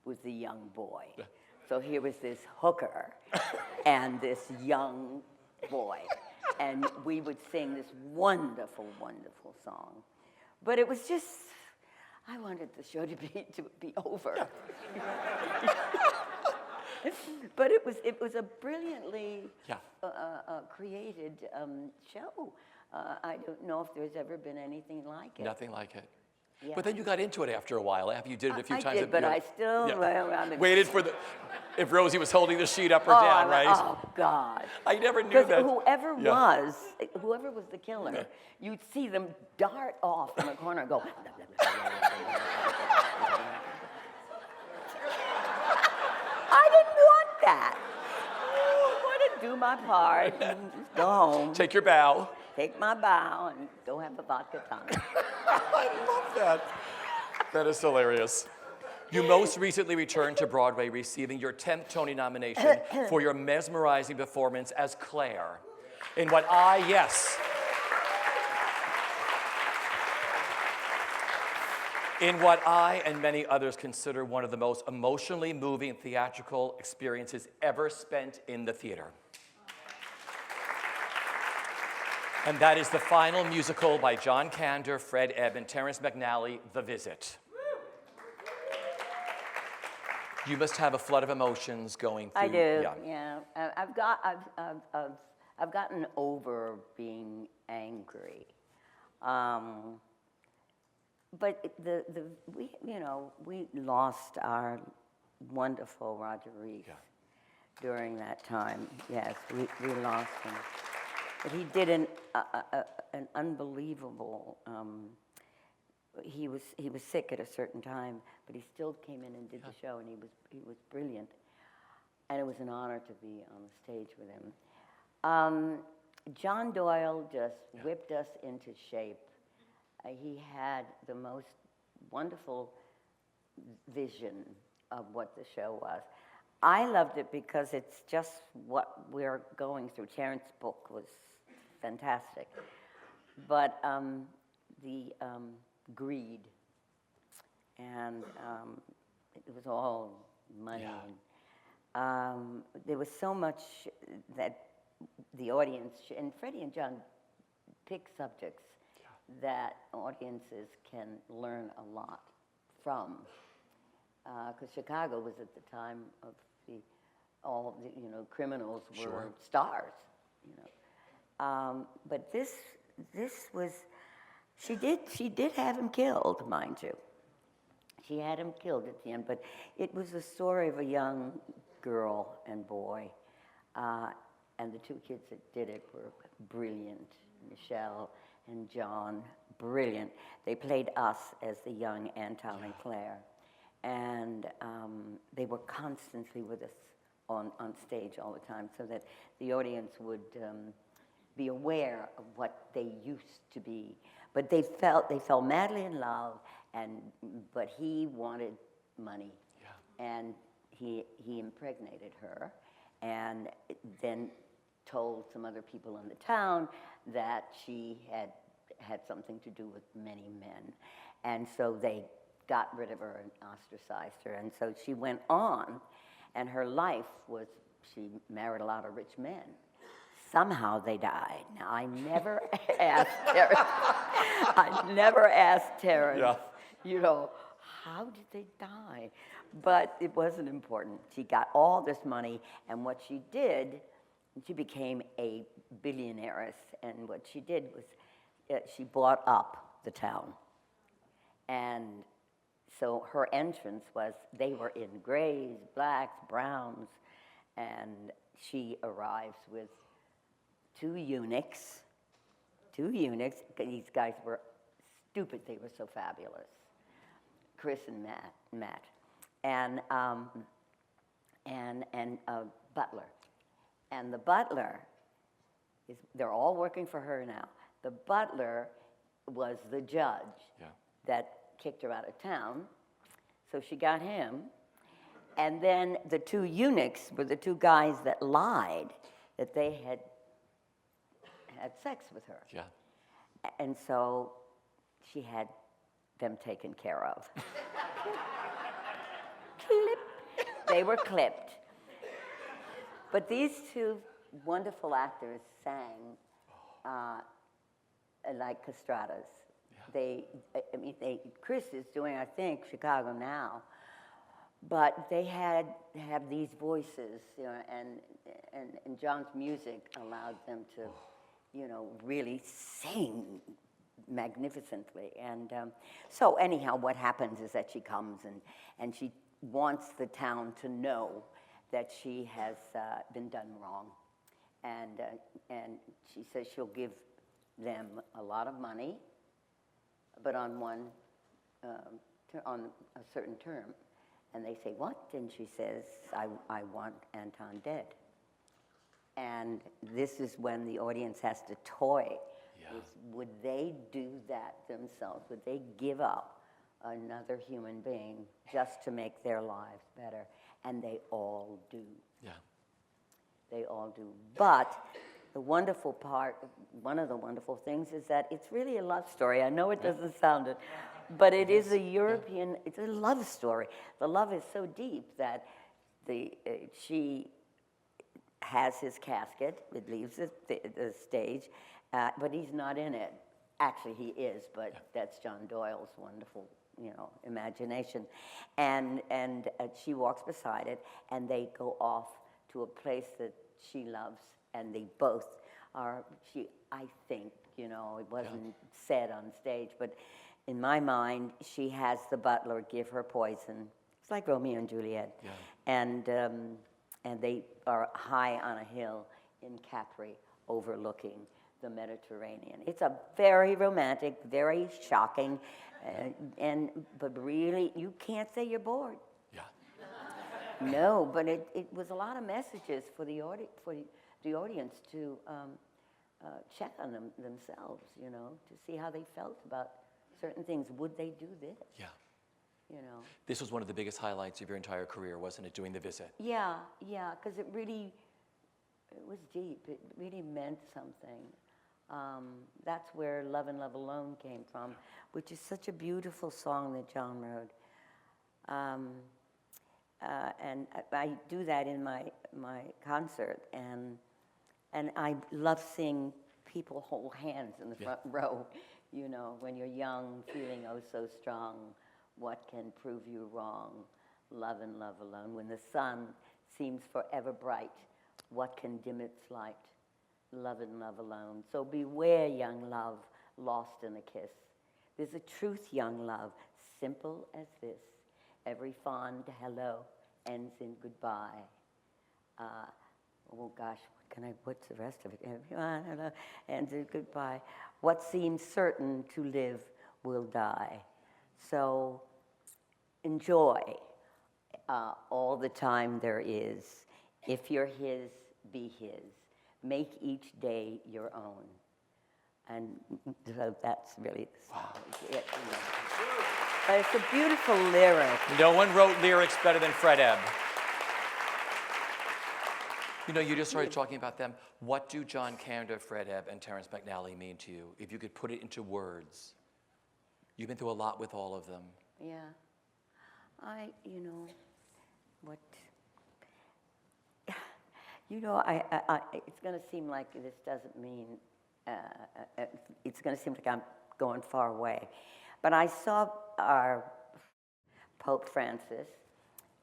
[SPEAKER 2] with the young boy. Yeah. So here was this hooker and this young boy. And we would sing this wonderful, wonderful song. But it was just, I wanted the show to be over. Yeah. But it was a brilliantly created show. I don't know if there's ever been anything like it.
[SPEAKER 1] Nothing like it. Yeah. But then you got into it after a while, after you did it a few times.
[SPEAKER 2] I did, but I still
[SPEAKER 1] waited for if Rosie was holding the sheet up or down, right?
[SPEAKER 2] Oh, God.
[SPEAKER 1] I never knew that.
[SPEAKER 2] Whoever was the killer, you'd see them dart off in the corner and go, I didn't want that. I want to do my part and just go home.
[SPEAKER 1] Take your bow.
[SPEAKER 2] Take my bow and go have a vodka tonic.
[SPEAKER 1] I love that. That is hilarious. You most recently returned to Broadway, receiving your 10th Tony nomination for your mesmerizing performance as Claire in what I and many others consider one of the most emotionally moving theatrical experiences ever spent in the theater. And that is the final musical by John Kander, Fred Ebb, and Terrence McNally, The Visit. You must have a flood of emotions going through.
[SPEAKER 2] I do, yeah. I've gotten over being angry. But we lost our wonderful Roger Rees during that time. Yes, we lost him. But he did an unbelievable. He was sick at a certain time, but he still came in and did the show, and he was brilliant. And it was an honor to be on the stage with him. John Doyle just whipped us into shape. He had the most wonderful vision of what the show was. I loved it because it's just what we're going through. Terrence's book was fantastic. But the greed, and it was all money. Yeah. And, there was so much that the audience, and Freddie and John pick subjects that audiences can learn a lot from. Because Chicago was at the time of all the criminals were stars, But this was She did have him killed, mind you. She had him killed at the end, but it was the story of a young girl and boy. And the two kids that did it were brilliant, Michelle and John, brilliant. They played us as the young Anton and Claire. And they were constantly with us on stage all the time so that the audience would be aware of what they used to be. But they fell madly in love, but he wanted money. Yeah. And he impregnated her and then told some other people in the town that she had something to do with many men. And so they got rid of her and ostracized her. And so she went on, and her life was, she married a lot of rich men. Somehow they died. Now, I never asked Terrence,
[SPEAKER 1] Yeah.
[SPEAKER 2] you know, how did they die? But it wasn't important. She got all this money, and what she did, she became a billionaire. And what she did was she bought up the town. And so her entrance was, they were in grays, blacks, browns, and she arrives with two eunuchs. These guys were stupid, they were so fabulous. Chris and Matt. And a butler. And the butler they're all working for her now. The butler was the judge that kicked her out of town. So she got him. And then the two eunuchs were the two guys that lied that they had sex with her. Yeah. And so she had them taken care of. Clip. They were clipped. But these two wonderful actors sang like castratas. Yeah. Chris is doing, I think, Chicago Now, but they have these voices, you know, and John's music allowed them to, you know, really sing magnificently. And so anyhow, what happens is that she comes and she wants the town to know that she has been done wrong. And she says she'll give them a lot of money, but on on a certain term. And they say, what? And she says, I want Anton dead. And this is when the audience has to toy. Yeah. Would they do that themselves? Would they give up another human being just to make their lives better? And they all do. Yeah. They all do. But the wonderful part, one of the wonderful things is that it's really a love story. I know it doesn't sound it, but it is a European, it's a love story. The love is so deep that she has his casket, it leaves the stage, but he's not in it. Actually, he is, but that's John Doyle's wonderful, you know, imagination. And she walks beside it, and they go off to a place that she loves, and they both are, I think, you know, it wasn't said on stage, but in my mind, she has the butler give her poison. It's like Romeo and Juliet. Yeah. And they are high on a hill in Capri overlooking the Mediterranean. It's a very romantic, very shocking, but really, you can't say you're bored. Yeah. No, but it was a lot of messages for the audience to check on themselves, you know, to see how they felt about certain things. Would they do this? Yeah. You know.
[SPEAKER 1] This was one of the biggest highlights of your entire career, wasn't it, doing the visit?
[SPEAKER 2] Yeah, because it was deep. It really meant something. That's where Love and Love Alone came from, which is such a beautiful song that John wrote. And I do that in my concert, and I love seeing people hold hands in the front row. You know, when you're young, feeling oh so strong, what can prove you wrong? Love and love alone. When the sun seems forever bright, what can dim its light? Love and love alone. So beware, young love, lost in a kiss. There's a truth, young love, simple as this. Every fond hello ends in goodbye. Oh gosh, what's the rest of it? Everyone hello ends in goodbye. What seems certain to live will die. So enjoy all the time there is. If you're his, be his. Make each day your own. And so that's really the song. It, you know. But it's a beautiful lyric.
[SPEAKER 1] No one wrote lyrics better than Fred Ebb. You know, you just started talking about them. What do John Kander, Fred Ebb, and Terrence McNally mean to you? If you could put it into words. You've been through a lot with all of them.
[SPEAKER 2] Yeah. You know, what, you know, it's going to seem like this doesn't mean, it's going to seem like I'm going far away. But I saw our Pope Francis,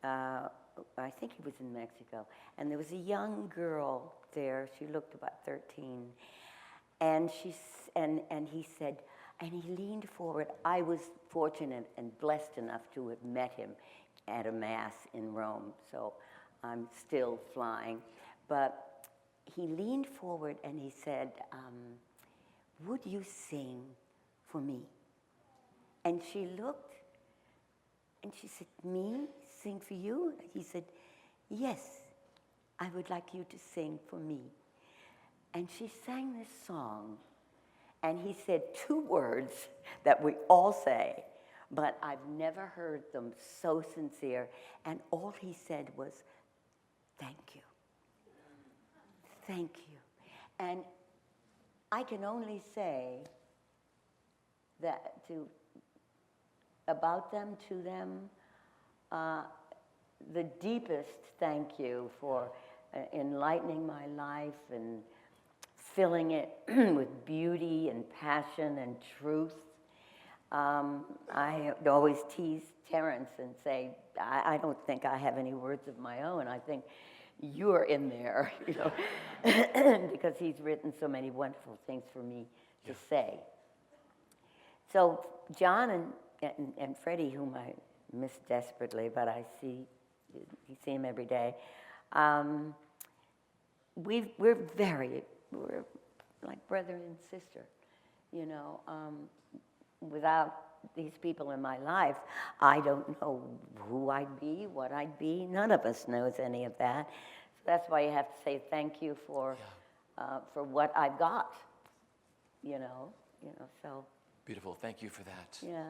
[SPEAKER 2] I think he was in Mexico, and there was a young girl there. She looked about 13, and he said, and he leaned forward. I was fortunate and blessed enough to have met him at a mass in Rome, so I'm still flying. But he leaned forward and he said, would you sing for me? And she looked and she said, me? Sing for you? He said, yes, I would like you to sing for me. And she sang this song, and he said 2 words that we all say, but I've never heard them so sincere. And all he said was, thank you. Thank you. And I can only say that about them, to them, the deepest thank you for enlightening my life and filling it with beauty and passion and truth. I always tease Terrence and say, I don't think I have any words of my own. I think you're in there, you know, because he's written so many wonderful things for me to say. So John and Freddie, whom I miss desperately, but I see him every day. We're like brother and sister, you know. Without these people in my life, I don't know who I'd be, what I'd be. None of us knows any of that. So that's why you have to say thank you for what I've got, you know. So.
[SPEAKER 1] Beautiful. Thank you for that.
[SPEAKER 2] Yeah.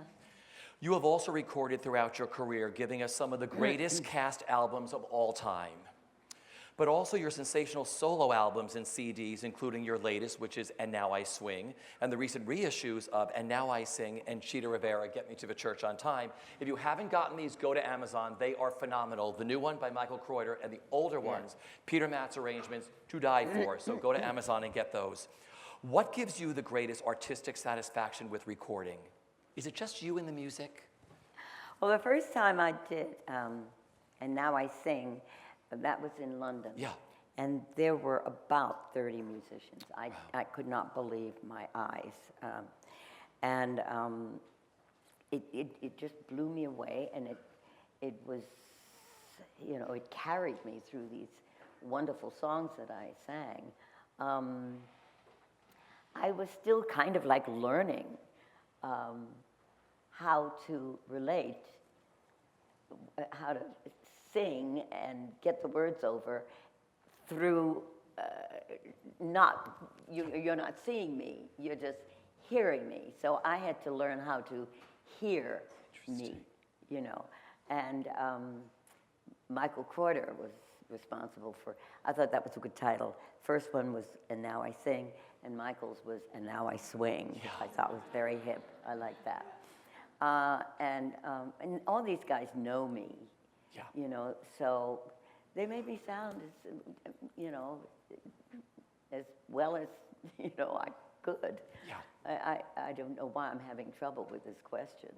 [SPEAKER 1] You have also recorded throughout your career, giving us some of the greatest cast albums of all time, but also your sensational solo albums and CDs, including your latest, which is And Now I Swing, and the recent reissues of And Now I Sing and Chita Rivera, Get Me to the Church on Time. If you haven't gotten these, go to Amazon. They are phenomenal. The new one by Michael Kreuter and the older ones, Peter Matt's arrangements, to die for. So go to Amazon and get those. What gives you the greatest artistic satisfaction with recording? Is it just you and the music?
[SPEAKER 2] Well, the first time I did And Now I Sing, that was in London.
[SPEAKER 1] Yeah.
[SPEAKER 2] And there were about 30 musicians. I could not believe my eyes. It just blew me away, and it was, you know, it carried me through these wonderful songs that I sang. I was still kind of like learning how to relate, how to sing and get the words over through you're not seeing me, you're just hearing me. So I had to learn how to hear me, you know. And Michael Kreuter was responsible for, I thought that was a good title. First one was And Now I Sing, and Michael's was And Now I Swing, which I thought was very hip. I like that. And all these guys know me, you know, so they made me sound as, you know, as well as, you know, I could. Yeah. I don't know why I'm having trouble with this question.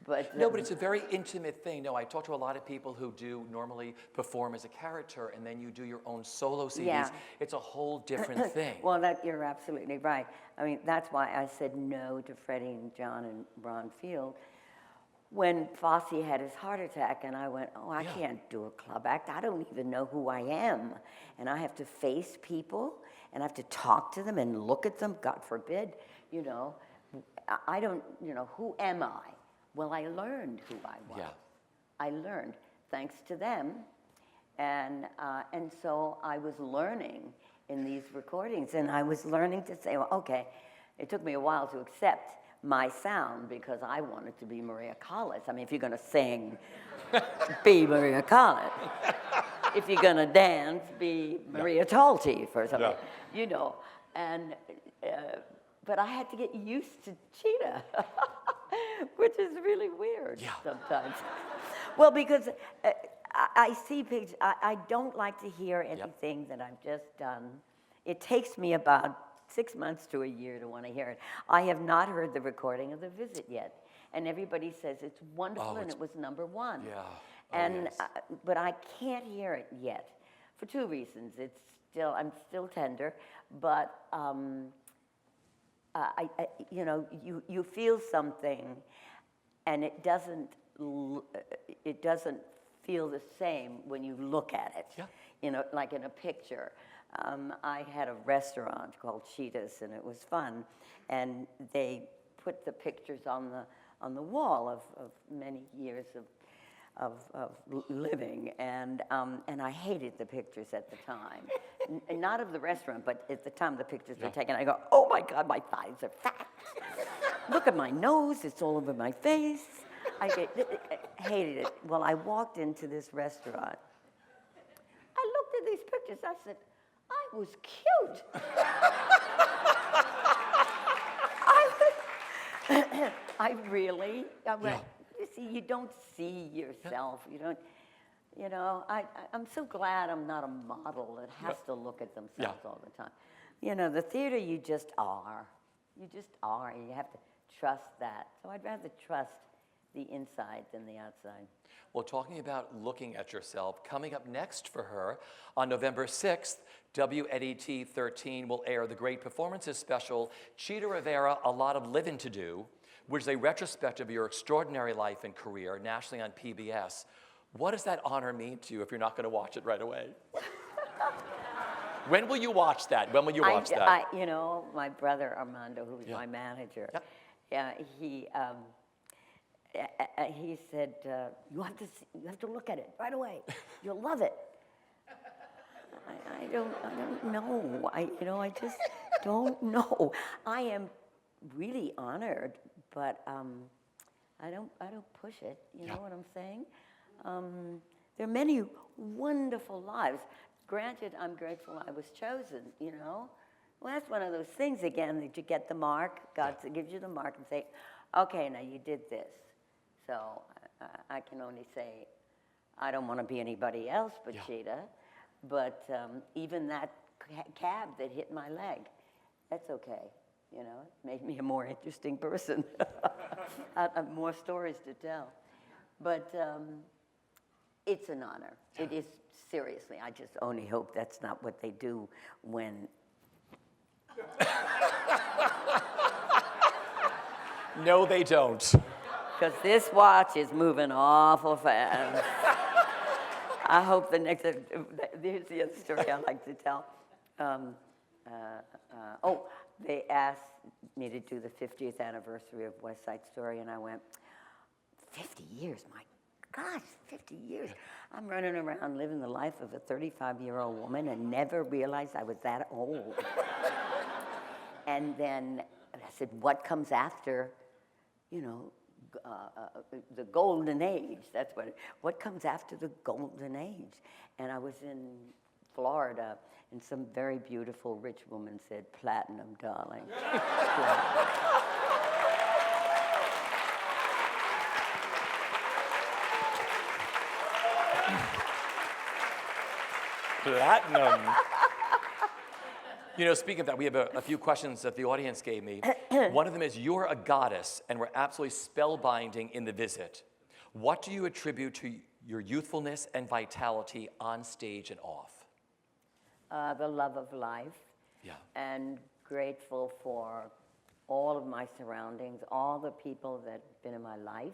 [SPEAKER 2] But
[SPEAKER 1] No, but it's a very intimate thing. No, I talk to a lot of people who do normally perform as a character, and then you do your own solo CDs.
[SPEAKER 2] Yeah.
[SPEAKER 1] It's a whole different thing.
[SPEAKER 2] well, that you're absolutely right. I mean, that's why I said no to Freddie and John and Ron Field. When Fosse had his heart attack, and I went, oh, I can't do a club act. I don't even know who I am. And I have to face people, and I have to talk to them and look at them, God forbid, you know. I don't, you know, who am I? Well, I learned who I was.
[SPEAKER 1] Yeah.
[SPEAKER 2] I learned thanks to them. And so I was learning in these recordings, and I was learning to say, well, okay, it took me a while to accept my sound because I wanted to be Maria Callas. I mean, if you're going to sing, be Maria Callas. If you're going to dance, be Maria Talty for something, you know. And but I had to get used to Chita, which is really weird sometimes. Well, because I see pictures. I don't like to hear anything that I've just done. It takes me about 6 months to a year to want to hear it. I have not heard the recording of The Visit yet, and everybody says it's wonderful and it was #1.
[SPEAKER 1] Yeah.
[SPEAKER 2] And but I can't hear it yet for 2 reasons. I'm still tender, but you know, you feel something, and it doesn't feel the same when you look at it.
[SPEAKER 1] Yeah.
[SPEAKER 2] You know, like in a picture. I had a restaurant called Cheetah's, and it was fun. And they put the pictures on the wall of many years of living, and I hated the pictures at the time. Not of the restaurant, but at the time the pictures were taken. I go, oh my God, my thighs are fat. Look at my nose; it's all over my face. I hated it. Well, I walked into this restaurant. I looked at these pictures. I said, I was cute. I went, you see, you don't see yourself. You don't, you know, I'm so glad I'm not a model that has to look at themselves all the time. You know, the theater, you just are. You just are, and you have to trust that. So I'd rather trust the inside than the outside.
[SPEAKER 1] Well, talking about looking at yourself, coming up next for her on November 6th, WNET 13 will air the Great Performances special, Chita Rivera, A Lot of Livin' to Do, which is a retrospective of your extraordinary life and career nationally on PBS. What does that honor mean to you if you're not going to watch it right away? When will you watch that? When will you watch that?
[SPEAKER 2] You know, my brother Armando, who's my manager, he said, you have to look at it right away. You'll love it. I don't know. I just don't know. I am really honored, but I don't push it. You know what I'm saying? There are many wonderful lives. Granted, I'm grateful I was chosen. You know, well, that's one of those things again that you get the mark. God gives you the mark and say, okay, now you did this. So I can only say, I don't want to be anybody else but Chita. But even that cab that hit my leg, that's okay. You know, it made me a more interesting person. I have more stories to tell. But it's an honor. It is, seriously. I just only hope that's not what they do when...
[SPEAKER 1] No, they don't.
[SPEAKER 2] Because this watch is moving awful fast. I hope the next, here's the other story I like to tell. They asked me to do the 50th anniversary of West Side Story, and I went, 50 years, my gosh, 50 years. I'm running around living the life of a 35-year-old woman and never realized I was that old. And then I said, what comes after, you know, the golden age? That's what comes after the golden age? And I was in Florida, and some very beautiful rich woman said, platinum, darling.
[SPEAKER 1] Platinum. You know, speaking of that, we have a few questions that the audience gave me. One of them is, you're a goddess and we're absolutely spellbinding in the visit. What do you attribute to your youthfulness and vitality on stage and off?
[SPEAKER 2] The love of life.
[SPEAKER 1] Yeah.
[SPEAKER 2] And grateful for all of my surroundings, all the people that have been in my life,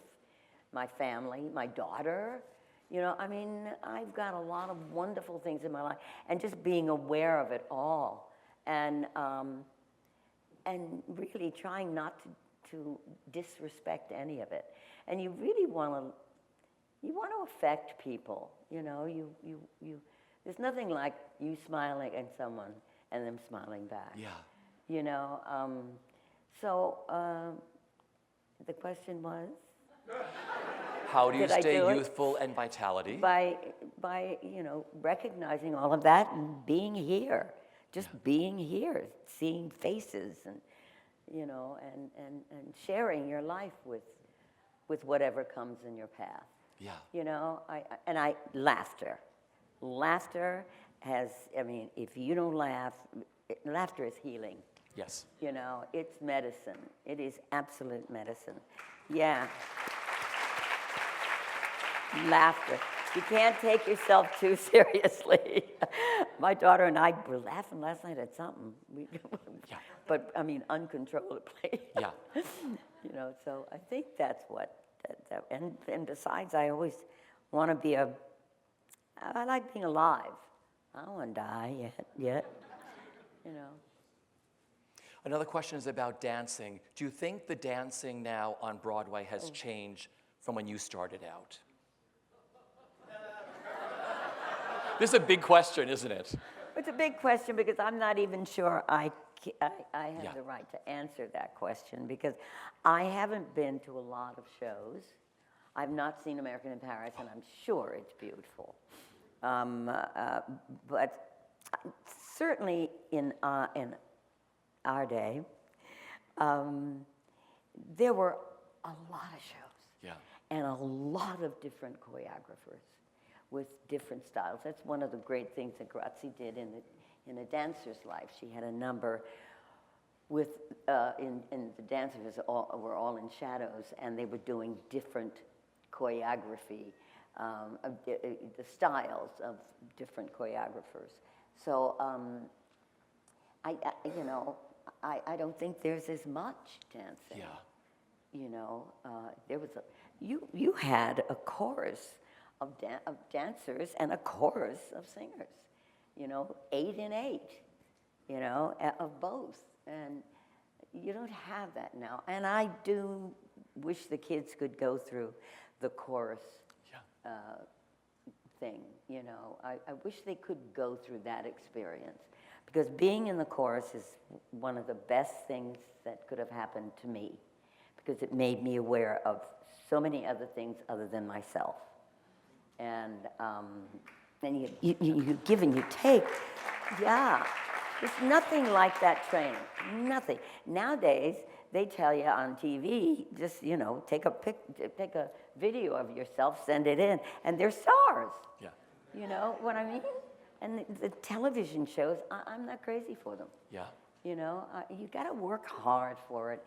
[SPEAKER 2] my family, my daughter. You know, I mean, I've got a lot of wonderful things in my life, and just being aware of it all, and really trying not to disrespect any of it. And you really want to affect people. You know, you. There's nothing like you smiling at someone and them smiling back.
[SPEAKER 1] Yeah.
[SPEAKER 2] You know, the question was?
[SPEAKER 1] How do you
[SPEAKER 2] Did I
[SPEAKER 1] stay
[SPEAKER 2] do it?
[SPEAKER 1] youthful and vitality?
[SPEAKER 2] By you know, recognizing all of that and being here, just being here, seeing faces, and you know, and sharing your life with whatever comes in your path.
[SPEAKER 1] Yeah.
[SPEAKER 2] You know, laughter has, I mean, if you don't laugh, laughter is healing.
[SPEAKER 1] Yes.
[SPEAKER 2] You know, it's medicine. It is absolute medicine. Yeah. Laughter. You can't take yourself too seriously. My daughter and I were laughing last night at something.
[SPEAKER 1] Yeah.
[SPEAKER 2] But, I mean, uncontrollably.
[SPEAKER 1] Yeah.
[SPEAKER 2] You know, so I think that's what, and besides, I always want to be I like being alive. I don't want to die yet, you know.
[SPEAKER 1] Another question is about dancing. Do you think the dancing now on Broadway has changed from when you started out? This is a big question, isn't it?
[SPEAKER 2] It's a big question because I'm not even sure I have
[SPEAKER 1] Yeah.
[SPEAKER 2] the right to answer that question, because I haven't been to a lot of shows. I've not seen American in Paris, and I'm sure it's beautiful. But certainly in our day, there were a lot of shows.
[SPEAKER 1] Yeah.
[SPEAKER 2] And a lot of different choreographers with different styles. That's one of the great things that Gracie did in a dancer's life. She had a number with, in the dancers were all in shadows, and they were doing different choreography, the styles of different choreographers. So you know, I don't think there's as much dancing.
[SPEAKER 1] Yeah.
[SPEAKER 2] You know, there was you had a chorus of dancers and a chorus of singers. You know, 8 and 8. You know, of both, and you don't have that now. And I do wish the kids could go through the chorus thing. You know, I wish they could go through that experience, because being in the chorus is one of the best things that could have happened to me, because it made me aware of so many other things other than myself. And you give and you take. Yeah, there's nothing like that training, nothing. Nowadays, they tell you on TV, just, you know, take a video of yourself, send it in, and they're stars.
[SPEAKER 1] Yeah.
[SPEAKER 2] You know what I mean? And the television shows, I'm not crazy for them.
[SPEAKER 1] Yeah.
[SPEAKER 2] You know, you got to work hard for it.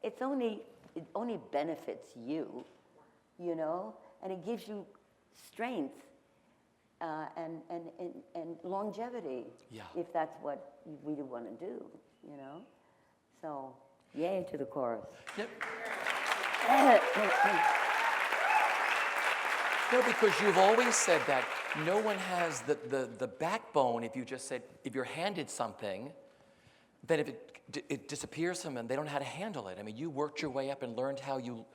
[SPEAKER 2] It only benefits you, you know, and it gives you strength and longevity.
[SPEAKER 1] Yeah.
[SPEAKER 2] If that's what you really want to do, you know. So, yay to the chorus.
[SPEAKER 1] Yep. No, because you've always said that no one has the backbone. If you're handed something, that if it disappears from them, they don't know how to handle it. I mean, you worked your way up and learned how you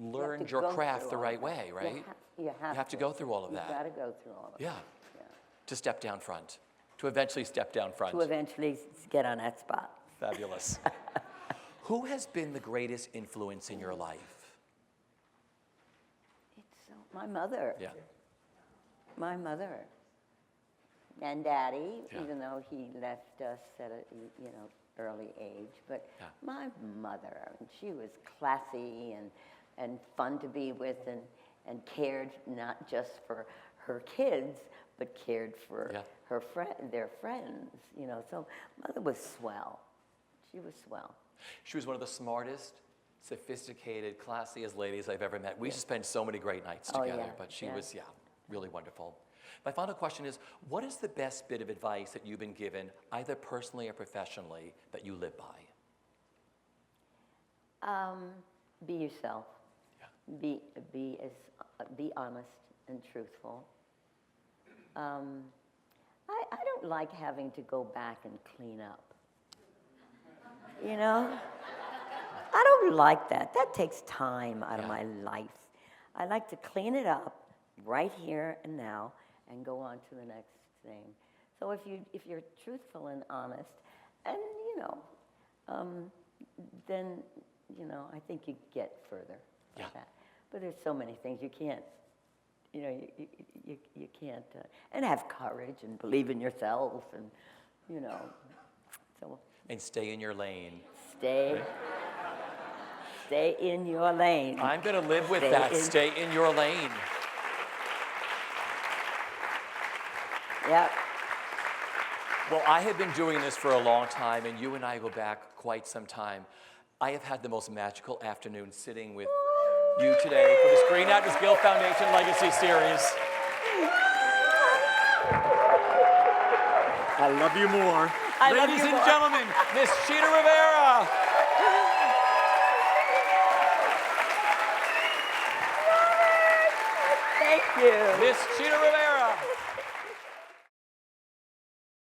[SPEAKER 1] learned your craft the right way, right?
[SPEAKER 2] You have
[SPEAKER 1] to go through all of that.
[SPEAKER 2] You've got to go through all of
[SPEAKER 1] Yeah.
[SPEAKER 2] Yeah.
[SPEAKER 1] To step down front. To eventually step down front.
[SPEAKER 2] To eventually get on that spot.
[SPEAKER 1] Fabulous. Who has been the greatest influence in your life?
[SPEAKER 2] My mother.
[SPEAKER 1] Yeah.
[SPEAKER 2] My mother. And Daddy,
[SPEAKER 1] Yeah.
[SPEAKER 2] even though he left us at a early age. But
[SPEAKER 1] Yeah.
[SPEAKER 2] my mother, she was classy and fun to be with, and cared not just for her kids, but cared for
[SPEAKER 1] Yeah.
[SPEAKER 2] their friends, you know. So Mother was swell. She was swell.
[SPEAKER 1] She was one of the smartest, sophisticated, classiest ladies I've ever met. We used to spend so many great nights
[SPEAKER 2] Oh,
[SPEAKER 1] together,
[SPEAKER 2] yeah,
[SPEAKER 1] but she
[SPEAKER 2] yeah.
[SPEAKER 1] was, really wonderful. My final question is, what is the best bit of advice that you've been given, either personally or professionally, that you live by?
[SPEAKER 2] Be yourself.
[SPEAKER 1] Yeah.
[SPEAKER 2] Be honest and truthful. I don't like having to go back and clean up. You know? I don't like that. That takes time out of my life. I like to clean it up right here and now and go on to the next thing. So if you're truthful and honest, and then I think you get further like that. But there's so many things you can't. You can't, and have courage and believe in yourself, and so.
[SPEAKER 1] And stay in your lane.
[SPEAKER 2] Stay in your lane.
[SPEAKER 1] I'm going to live with that. Stay in your lane.
[SPEAKER 2] Yep.
[SPEAKER 1] Well, I have been doing this for a long time, and you and I go back quite some time. I have had the most magical afternoon sitting with you today for the Screen Actors Guild Foundation Legacy Series.
[SPEAKER 4] I love you more.
[SPEAKER 1] Ladies and gentlemen, Miss Chita Rivera.
[SPEAKER 2] Thank you.
[SPEAKER 1] Miss Chita Rivera.